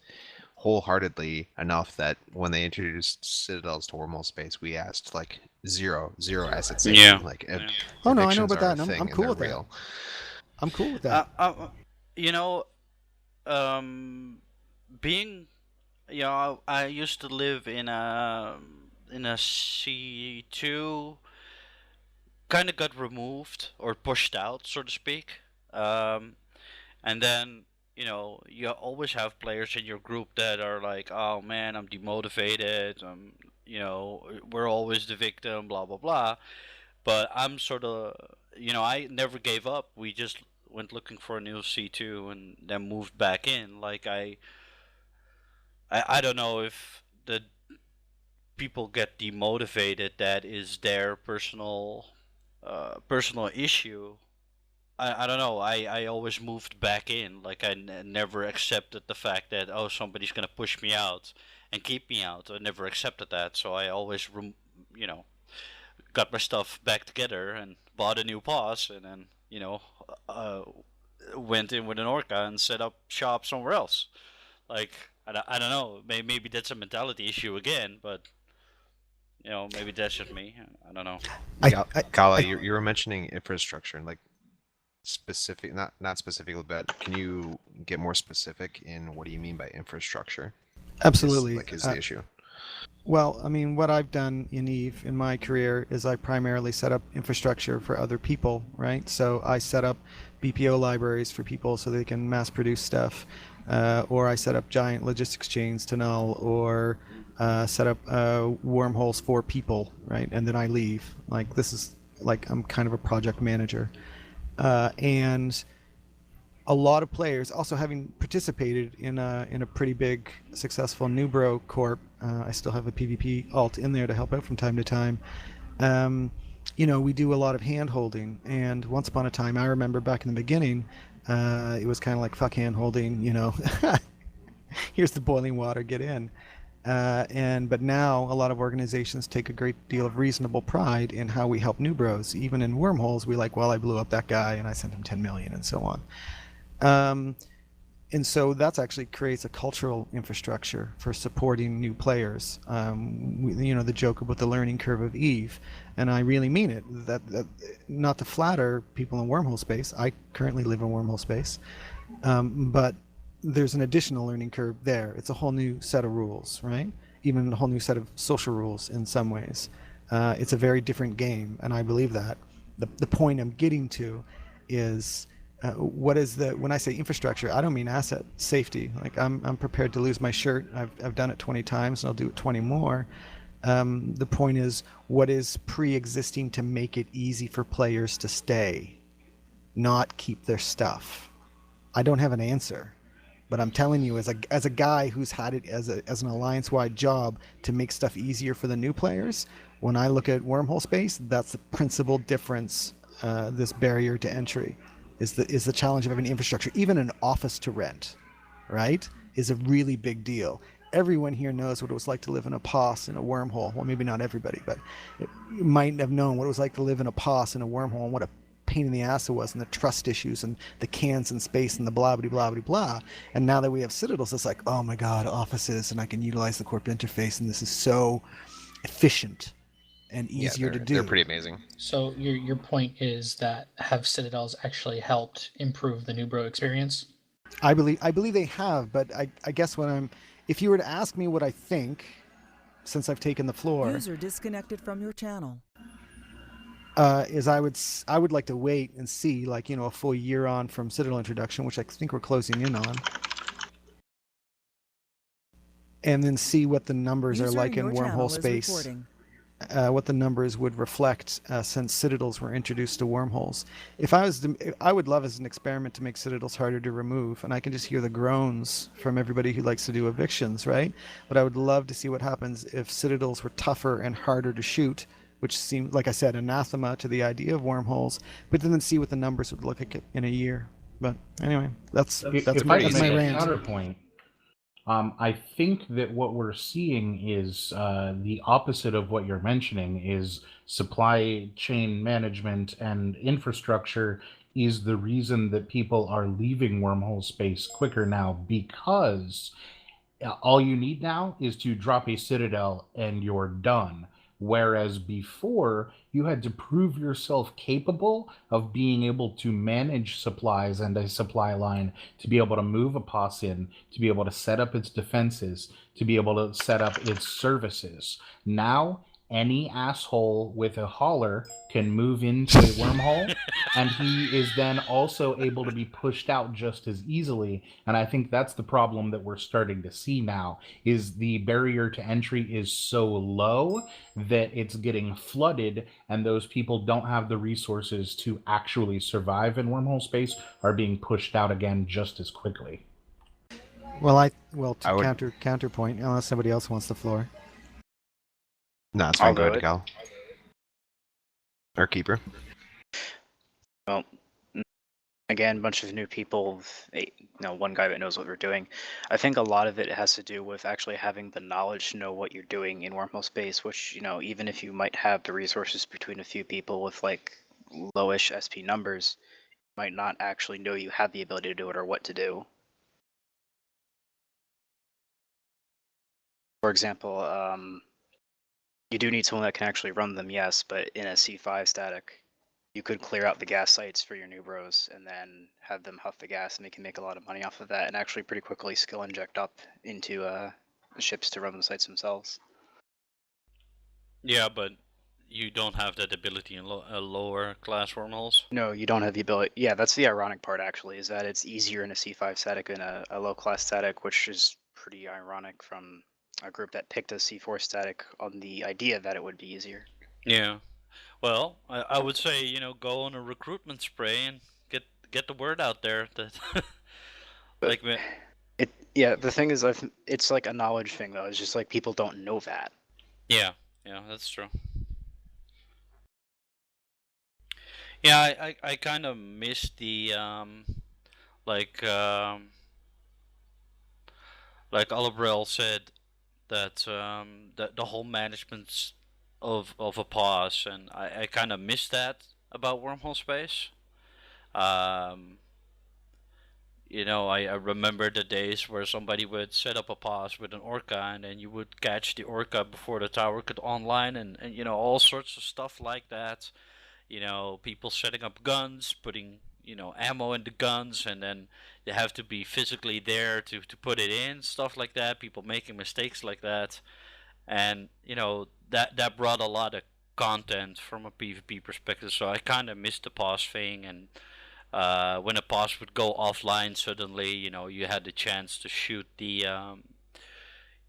wholeheartedly enough that when they introduced Citadels to Wormhole Space, we asked like zero asset safety. Yeah. Like, oh no, I know evictions about are that. a And thing I'm and cool they're with that. real. I'm cool with that. You know, being, you know, I used to live in a C2, kind of got removed or pushed out, so to speak. And then, you know, you always have players in your group that are like, oh man, I'm demotivated, you know, we're always the victim, blah blah blah. But I'm sort of, you know, I never gave up. We just went looking for a new C2 and then moved back in. Like I don't know if the people get demotivated. That is their personal issue. I don't know. I always moved back in. Like I never accepted the fact that, oh, somebody's gonna push me out and keep me out. I never accepted that. So I always you know, got my stuff back together and bought a new pass, and then, you know, went in with an orca and set up shop somewhere else. Like I don't know. Maybe that's a mentality issue again, but you know, maybe that's just me. I don't know. Kala, you were mentioning infrastructure and like specific, not specifically, but can you get more specific in what do you mean by infrastructure? Absolutely. Is the issue? Well, I mean, what I've done in Eve in my career is I primarily set up infrastructure for other people, right? So I set up BPO libraries for people so they can mass produce stuff, or I set up giant logistics chains to null, or set up wormholes for people, right? And then I leave. Like this is like I'm kind of a project manager, and a lot of players also having participated in a pretty big successful Nubro Corp. I still have a PvP alt in there to help out from time to time. You know, we do a lot of hand holding, and once upon a time, I remember back in the beginning, it was kind of like fuck hand holding, you know, here's the boiling water, get in. But now a lot of organizations take a great deal of reasonable pride in how we help new bros. Even in wormholes, we like, well, I blew up that guy and I sent him 10 million and so on. And so that's actually creates a cultural infrastructure for supporting new players. You know, the joke about the learning curve of Eve, and I really mean it. That not to flatter people in Wormhole Space. I currently live in Wormhole Space, but there's an additional learning curve there. It's a whole new set of rules, right? Even a whole new set of social rules in some ways. It's a very different game, and I believe that. The point I'm getting to is what is when I say infrastructure, I don't mean asset safety. Like I'm prepared to lose my shirt. I've done it 20 times and I'll do it 20 more. The point is, what is pre-existing to make it easy for players to stay, not keep their stuff? I don't have an answer, but I'm telling you, as a guy who's had it as an alliance-wide job to make stuff easier for the new players, when I look at Wormhole Space, that's the principal difference. This barrier to entry is the challenge of having infrastructure. Even an office to rent, right, is a really big deal. Everyone here knows what it was like to live in a POS in a wormhole. Well, maybe not everybody, but you might have known what it was like to live in a POS in a wormhole and what a pain in the ass it was, and the trust issues and the cans and space and the blah blah blah blah blah. And now that we have Citadels, it's like, oh my god, offices, and I can utilize the corp interface, and this is so efficient and easier to do. They're pretty amazing. So your point is that have Citadels actually helped improve the Nubro experience? I believe they have, but I guess if you were to ask me what I think, since I've taken the floor, User disconnected from your channel. is I would like to wait and see, like, you know, a full year on from Citadel introduction, which I think we're closing in on, and then see what the numbers are like in Wormhole Space. what the numbers would reflect since Citadels were introduced to wormholes. I would love as an experiment to make Citadels harder to remove, and I can just hear the groans from everybody who likes to do evictions, right? But I would love to see what happens if Citadels were tougher and harder to shoot, which seems, like I said, anathema to the idea of wormholes, but then see what the numbers would look like in a year. But anyway, that's If my, I can that's my make a rant. counterpoint, I think that what we're seeing is the opposite of what you're mentioning is supply chain management and infrastructure is the reason that people are leaving wormhole space quicker now, because all you need now is to drop a citadel and you're done. Whereas before, you had to prove yourself capable of being able to manage supplies and a supply line, to be able to move a POS in, to be able to set up its defenses, to be able to set up its services. Now, any asshole with a hauler can move into a wormhole, and he is then also able to be pushed out just as easily. And I think that's the problem that we're starting to see now, is the barrier to entry is so low that it's getting flooded, and those people don't have the resources to actually survive in wormhole space, are being pushed out again just as quickly. Well, counterpoint, unless somebody else wants the floor. No, it's I'll fine. Go go ahead, it. Cal. Or Keeper. Well, again, bunch of new people, one guy that knows what we're doing. I think a lot of it has to do with actually having the knowledge to know what you're doing in wormhole space, which, even if you might have the resources between a few people with like lowish SP numbers, you might not actually know you have the ability to do it or what to do. For example, you do need someone that can actually run them, yes, but in a C5 static, you could clear out the gas sites for your new bros and then have them huff the gas, and they can make a lot of money off of that and actually pretty quickly skill inject up into ships to run the sites themselves. Yeah, but you don't have that ability in lower class wormholes. No, you don't have the ability. Yeah, that's the ironic part actually, is that it's easier in a C5 static than a low class static, which is pretty ironic from a group that picked a C4 static on the idea that it would be easier. Yeah. Well, I would say, go on a recruitment spray and get the word out there that like Yeah, the thing is, it's like a knowledge thing though. It's just like people don't know that. Yeah, that's true. Yeah, I kind of miss the like Olibrel said, that that the whole management of a pause, and I kind of miss that about Wormhole Space. I remember the days where somebody would set up a pause with an orca, and then you would catch the orca before the tower could online, and all sorts of stuff like that. People setting up guns, putting ammo in the guns, and then you have to be physically there to put it in, stuff like that. People making mistakes like that, and that brought a lot of content from a PvP perspective. So I kind of missed the pause thing, and when a pause would go offline suddenly, you had the chance to shoot the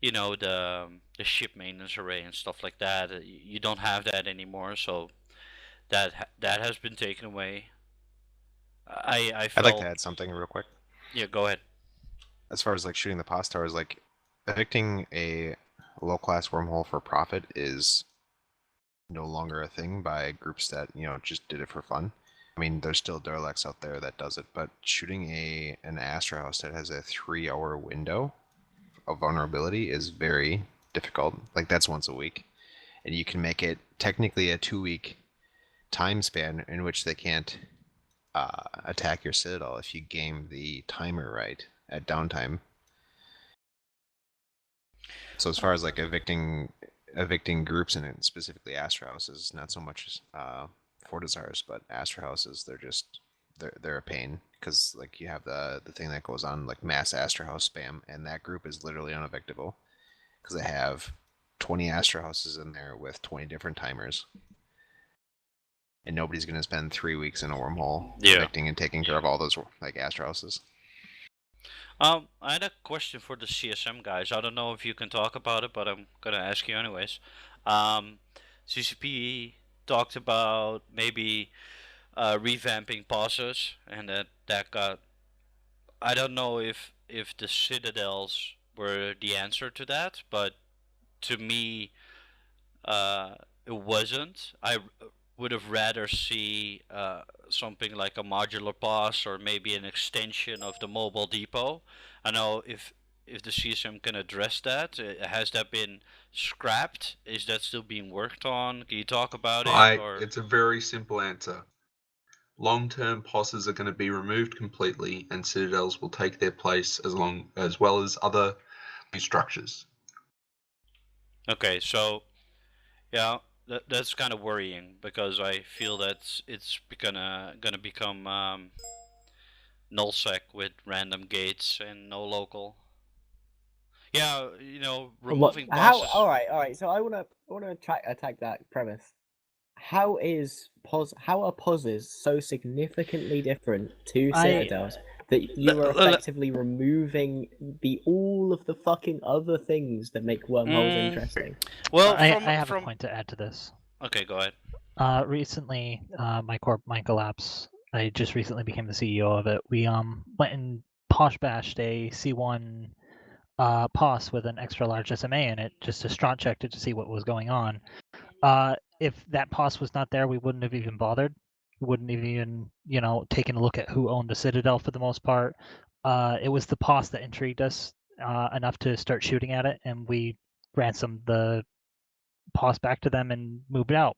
the ship maintenance array and stuff like that. You don't have that anymore, so that has been taken away. I'd like to add something real quick. Yeah, go ahead. As far as like shooting the POS towers, like evicting a low class wormhole for profit is no longer a thing by groups that just did it for fun. I mean, there's still derelicts out there that does it, but shooting an Astra house that has a 3-hour window of vulnerability is very difficult. Like, that's once a week, and you can make it technically a 2-week time span in which they can't attack your citadel if you game the timer right at downtime. So as far as like evicting groups, and specifically Astra houses, not so much Fortizars, but Astra houses, they're a pain, because like you have the thing that goes on, like mass Astra house spam, and that group is literally unevictable because they have 20 Astra houses in there with 20 different timers, and nobody's going to spend 3 weeks in a wormhole evicting and taking care of all those like Astra houses. I had a question for the CSM guys. I don't know if you can talk about it, but I'm gonna ask you anyways. CCP talked about maybe revamping pauses, and that got. I don't know if the Citadels were the answer to that, but to me, it wasn't. I would have rather see something like a modular pause or maybe an extension of the mobile depot. I know if the CSM can address that. Has that been scrapped? Is that still being worked on? Can you talk about it? Or It's a very simple answer. Long-term POSs are going to be removed completely, and Citadels will take their place as well as other structures. okay, so yeah, that's kind of worrying because I feel that it's gonna become nullsec with random gates and no local. Yeah, removing How? pauses. All right. So I wanna attack that premise. How are pauses so significantly different to Citadels that you are effectively removing all of the fucking other things that make wormholes interesting? Well, I have a point to add to this. Okay, go ahead. Recently, my corp might collapse. I just recently became the CEO of it. We went and posh bashed a C1 POS with an extra large SMA in it, just to strong checked it to see what was going on. If that POS was not there, we wouldn't have even bothered. We wouldn't have even, taken a look at who owned the Citadel for the most part. It was the POS that intrigued us enough to start shooting at it, and we ransomed the POS back to them and moved out.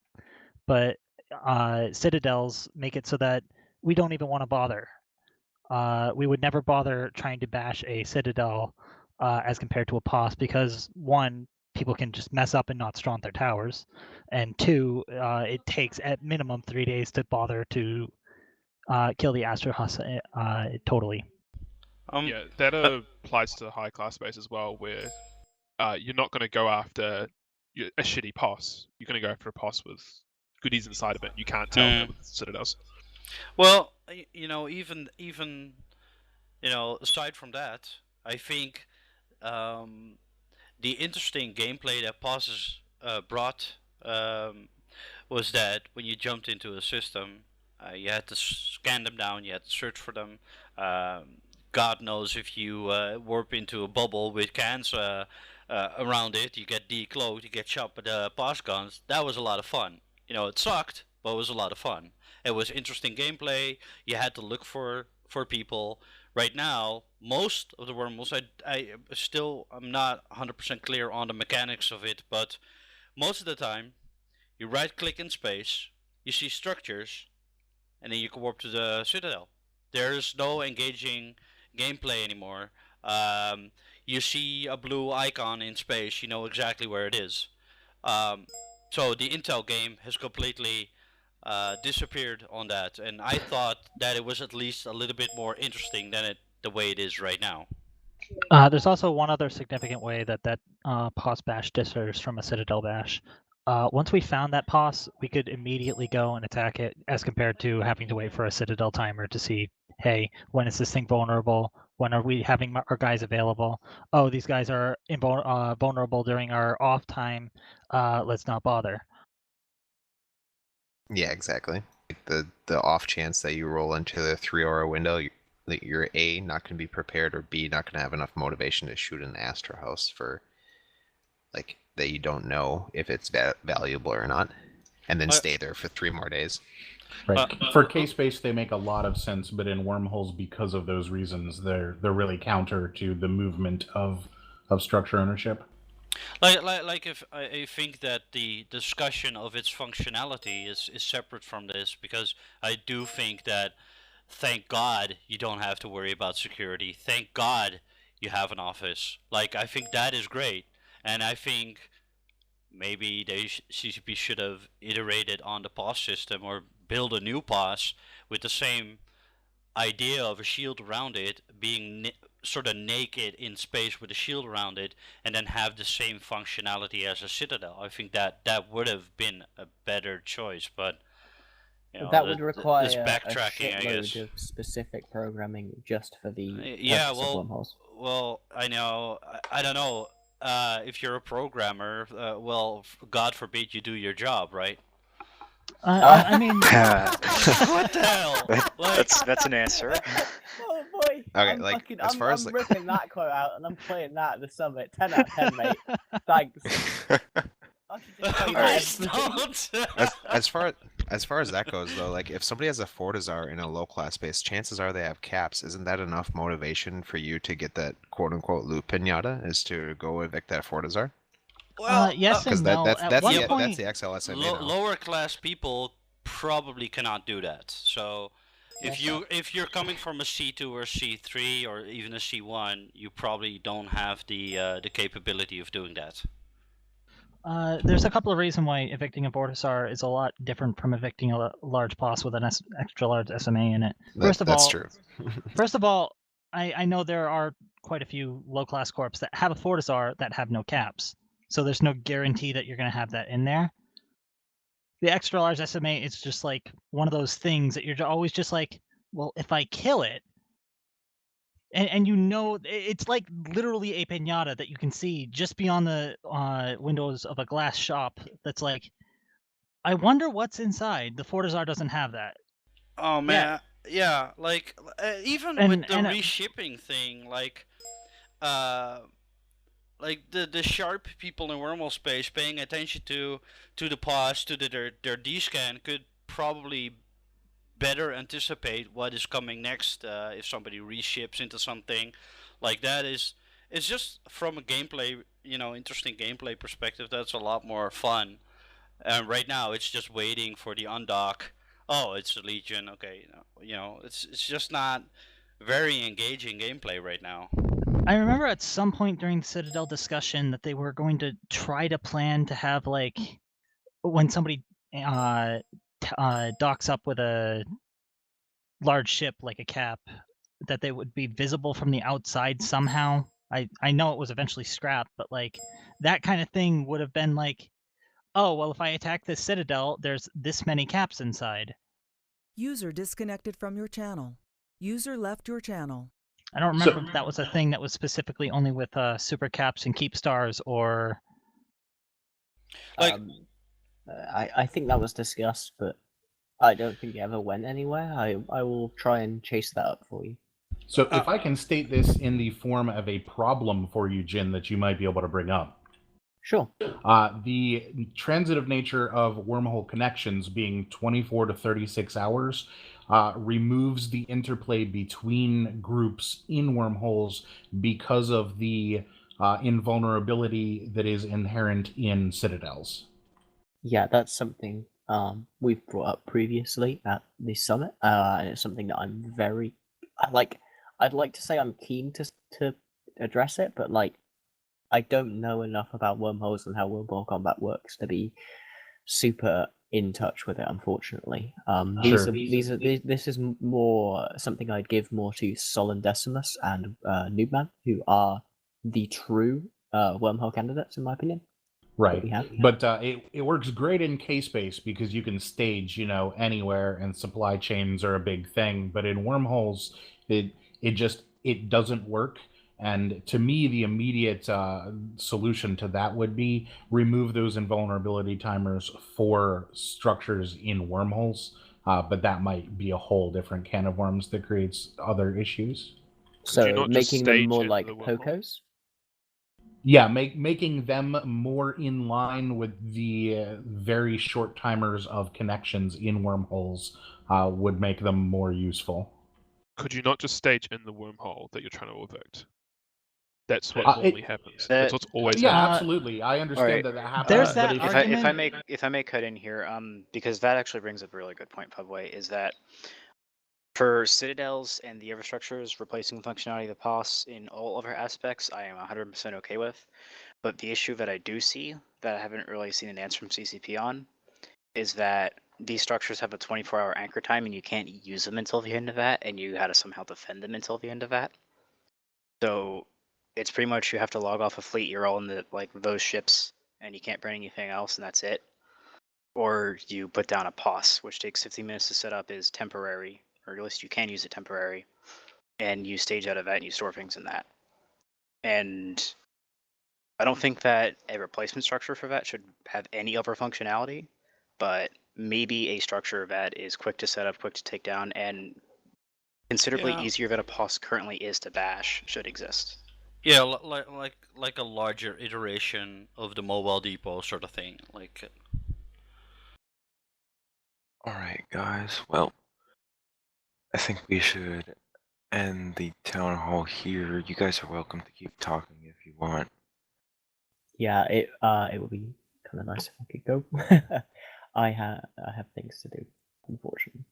But Citadels make it so that we don't even want to bother. We would never bother trying to bash a Citadel as compared to a POS because, one, people can just mess up and not strong their towers, and two, it takes at minimum 3 days to bother to kill the Astro Husk totally. Yeah, that applies to the high class base as well, where you're not going to go after a shitty POS. You're going to go after a POS with goodies inside of it. You can't tell that with Citadels. Well, even aside from that, I think the interesting gameplay that pauses brought was that when you jumped into a system, you had to scan them down, you had to search for them. God knows if you warp into a bubble with cans around it, you get decloaked, you get shot by the pause guns. That was a lot of fun. It sucked, but it was a lot of fun. It was interesting gameplay. You had to look for people. Right now, most of the wormholes, I'm not 100% clear on the mechanics of it, but most of the time, you right-click in space, you see structures, and then you can warp to the Citadel. There's no engaging gameplay anymore. You see a blue icon in space, you know exactly where it is. So the Intel game has completely disappeared on that, and I thought that it was at least a little bit more interesting than the way it is right now. There's also one other significant way that POS bash differs from a Citadel bash. Once we found that POS, we could immediately go and attack it, as compared to having to wait for a Citadel timer to see, hey, when is this thing vulnerable? When are we having our guys available? Oh, these guys are vulnerable during our off time. Let's not bother. Yeah, exactly. The off chance that you roll into the 3-hour window, you're A, not going to be prepared, or B, not going to have enough motivation to shoot an Astro House for, like, that you don't know if it's valuable or not, and then stay there for 3 more days. Right. For K-Space, they make a lot of sense, but in Wormholes, because of those reasons, they're really counter to the movement of structure ownership. Like if I think that the discussion of its functionality is separate from this, because I do think that, thank God you don't have to worry about security. Thank God you have an office. Like, I think that is great, and I think maybe CCP should have iterated on the POS system or build a new POS with the same idea of a shield around it, being sort of naked in space with a shield around it, and then have the same functionality as a Citadel. I think that would have been a better choice, but that would require this backtracking, a I guess. of specific programming just for the Yeah, wormholes. well, I know. I don't know. if you're a programmer, well, God forbid you do your job, right? I mean, what the hell? Like, That's an answer. Oh boy! Okay, I'm like, fucking, as I'm, far as, I'm like- ripping that quote out and I'm playing that at the summit. 10 out of 10, mate. Thanks. I should just play that please every- don't. as far as that goes, though, like if somebody has a Fortizar in a low class base, chances are they have caps. Isn't that enough motivation for you to get that quote unquote loot pinata? Is to go evict that Fortizar? Well, yes Because and no. that's At one the point, that's the XLSMA now. lower class people probably cannot do that. So if you're coming from a C2 or C3 or even a C1, you probably don't have the capability of doing that. there's a couple of reasons why evicting a Vortisar is a lot different from evicting a large boss with an extra large SMA in it. That's true. First of all, I know there are quite a few low class corps that have a Fortizar that have no caps, so there's no guarantee that you're going to have that in there. The extra large SMA is just like one of those things that you're always just like, well, if I kill it, and you know, it's like literally a pinata that you can see just beyond the windows of a glass shop. That's like, I wonder what's inside. The Fortizar doesn't have that. Oh man, yeah, like even with the reshipping thing, like the sharp people in Wormhole Space paying attention to the pause, to their D-scan could probably better anticipate what is coming next if somebody reships into something like that. It's just from a gameplay, interesting gameplay perspective, that's a lot more fun. And right now it's just waiting for the undock. Oh, it's a Legion. Okay, it's just not very engaging gameplay right now. I remember at some point during the Citadel discussion that they were going to try to plan to have, like, when somebody docks up with a large ship like a cap, that they would be visible from the outside somehow. I know it was eventually scrapped, but like that kind of thing would have been like, oh, well, if I attack this Citadel, there's this many caps inside. User disconnected from your channel. User left your channel. I don't remember if that was a thing that was specifically only with super caps and keep stars, or like I think that was discussed, but I don't think it ever went anywhere. I will try and chase that up for you. So if I can state this in the form of a problem for you, Jin, that you might be able to bring up. Sure. The transitive nature of wormhole connections being 24 to 36 hours removes the interplay between groups in wormholes because of the invulnerability that is inherent in Citadels. Yeah, that's something we've brought up previously at the summit, and it's something that I'm very I'd like to say I'm keen to address it, but like I don't know enough about wormholes and how wormhole combat works to be super in touch with it, unfortunately. This is more something I'd give more to Solon Decimus and Noobman, who are the true wormhole candidates, in my opinion. Right, but it works great in K-Space because you can stage, anywhere, and supply chains are a big thing. But in wormholes, it doesn't work. And to me, the immediate solution to that would be remove those invulnerability timers for structures in wormholes. But that might be a whole different can of worms that creates other issues. So making them more like Pocos? Yeah, making them more in line with the very short timers of connections in wormholes would make them more useful. Could you not just stage in the wormhole that you're trying to evict? That's what normally happens. That's what's always happened. Absolutely. I understand that happens. There's that if I may cut in here, because that actually brings up a really good point, Pubway, is that for Citadels and the infrastructures replacing the functionality of the POS in all other aspects, I am 100% okay with. But the issue that I do see, that I haven't really seen an answer from CCP on, is that these structures have a 24-hour anchor time and you can't use them until the end of that, and you gotta somehow defend them until the end of that. So it's pretty much you have to log off a fleet, you're all in those ships, and you can't bring anything else, and that's it. Or you put down a POS, which takes 15 minutes to set up, is temporary, or at least you can use it temporary, and you stage out of that and you store things in that. And I don't think that a replacement structure for that should have any other functionality, but maybe a structure that is quick to set up, quick to take down, and considerably Yeah. easier than a POS currently is to bash should exist. Yeah, like a larger iteration of the mobile depot sort of thing. Like, All right, guys. Well, I think we should end the town hall here. You guys are welcome to keep talking if you want. Yeah, it would be kind of nice if I could go. I have things to do, unfortunately.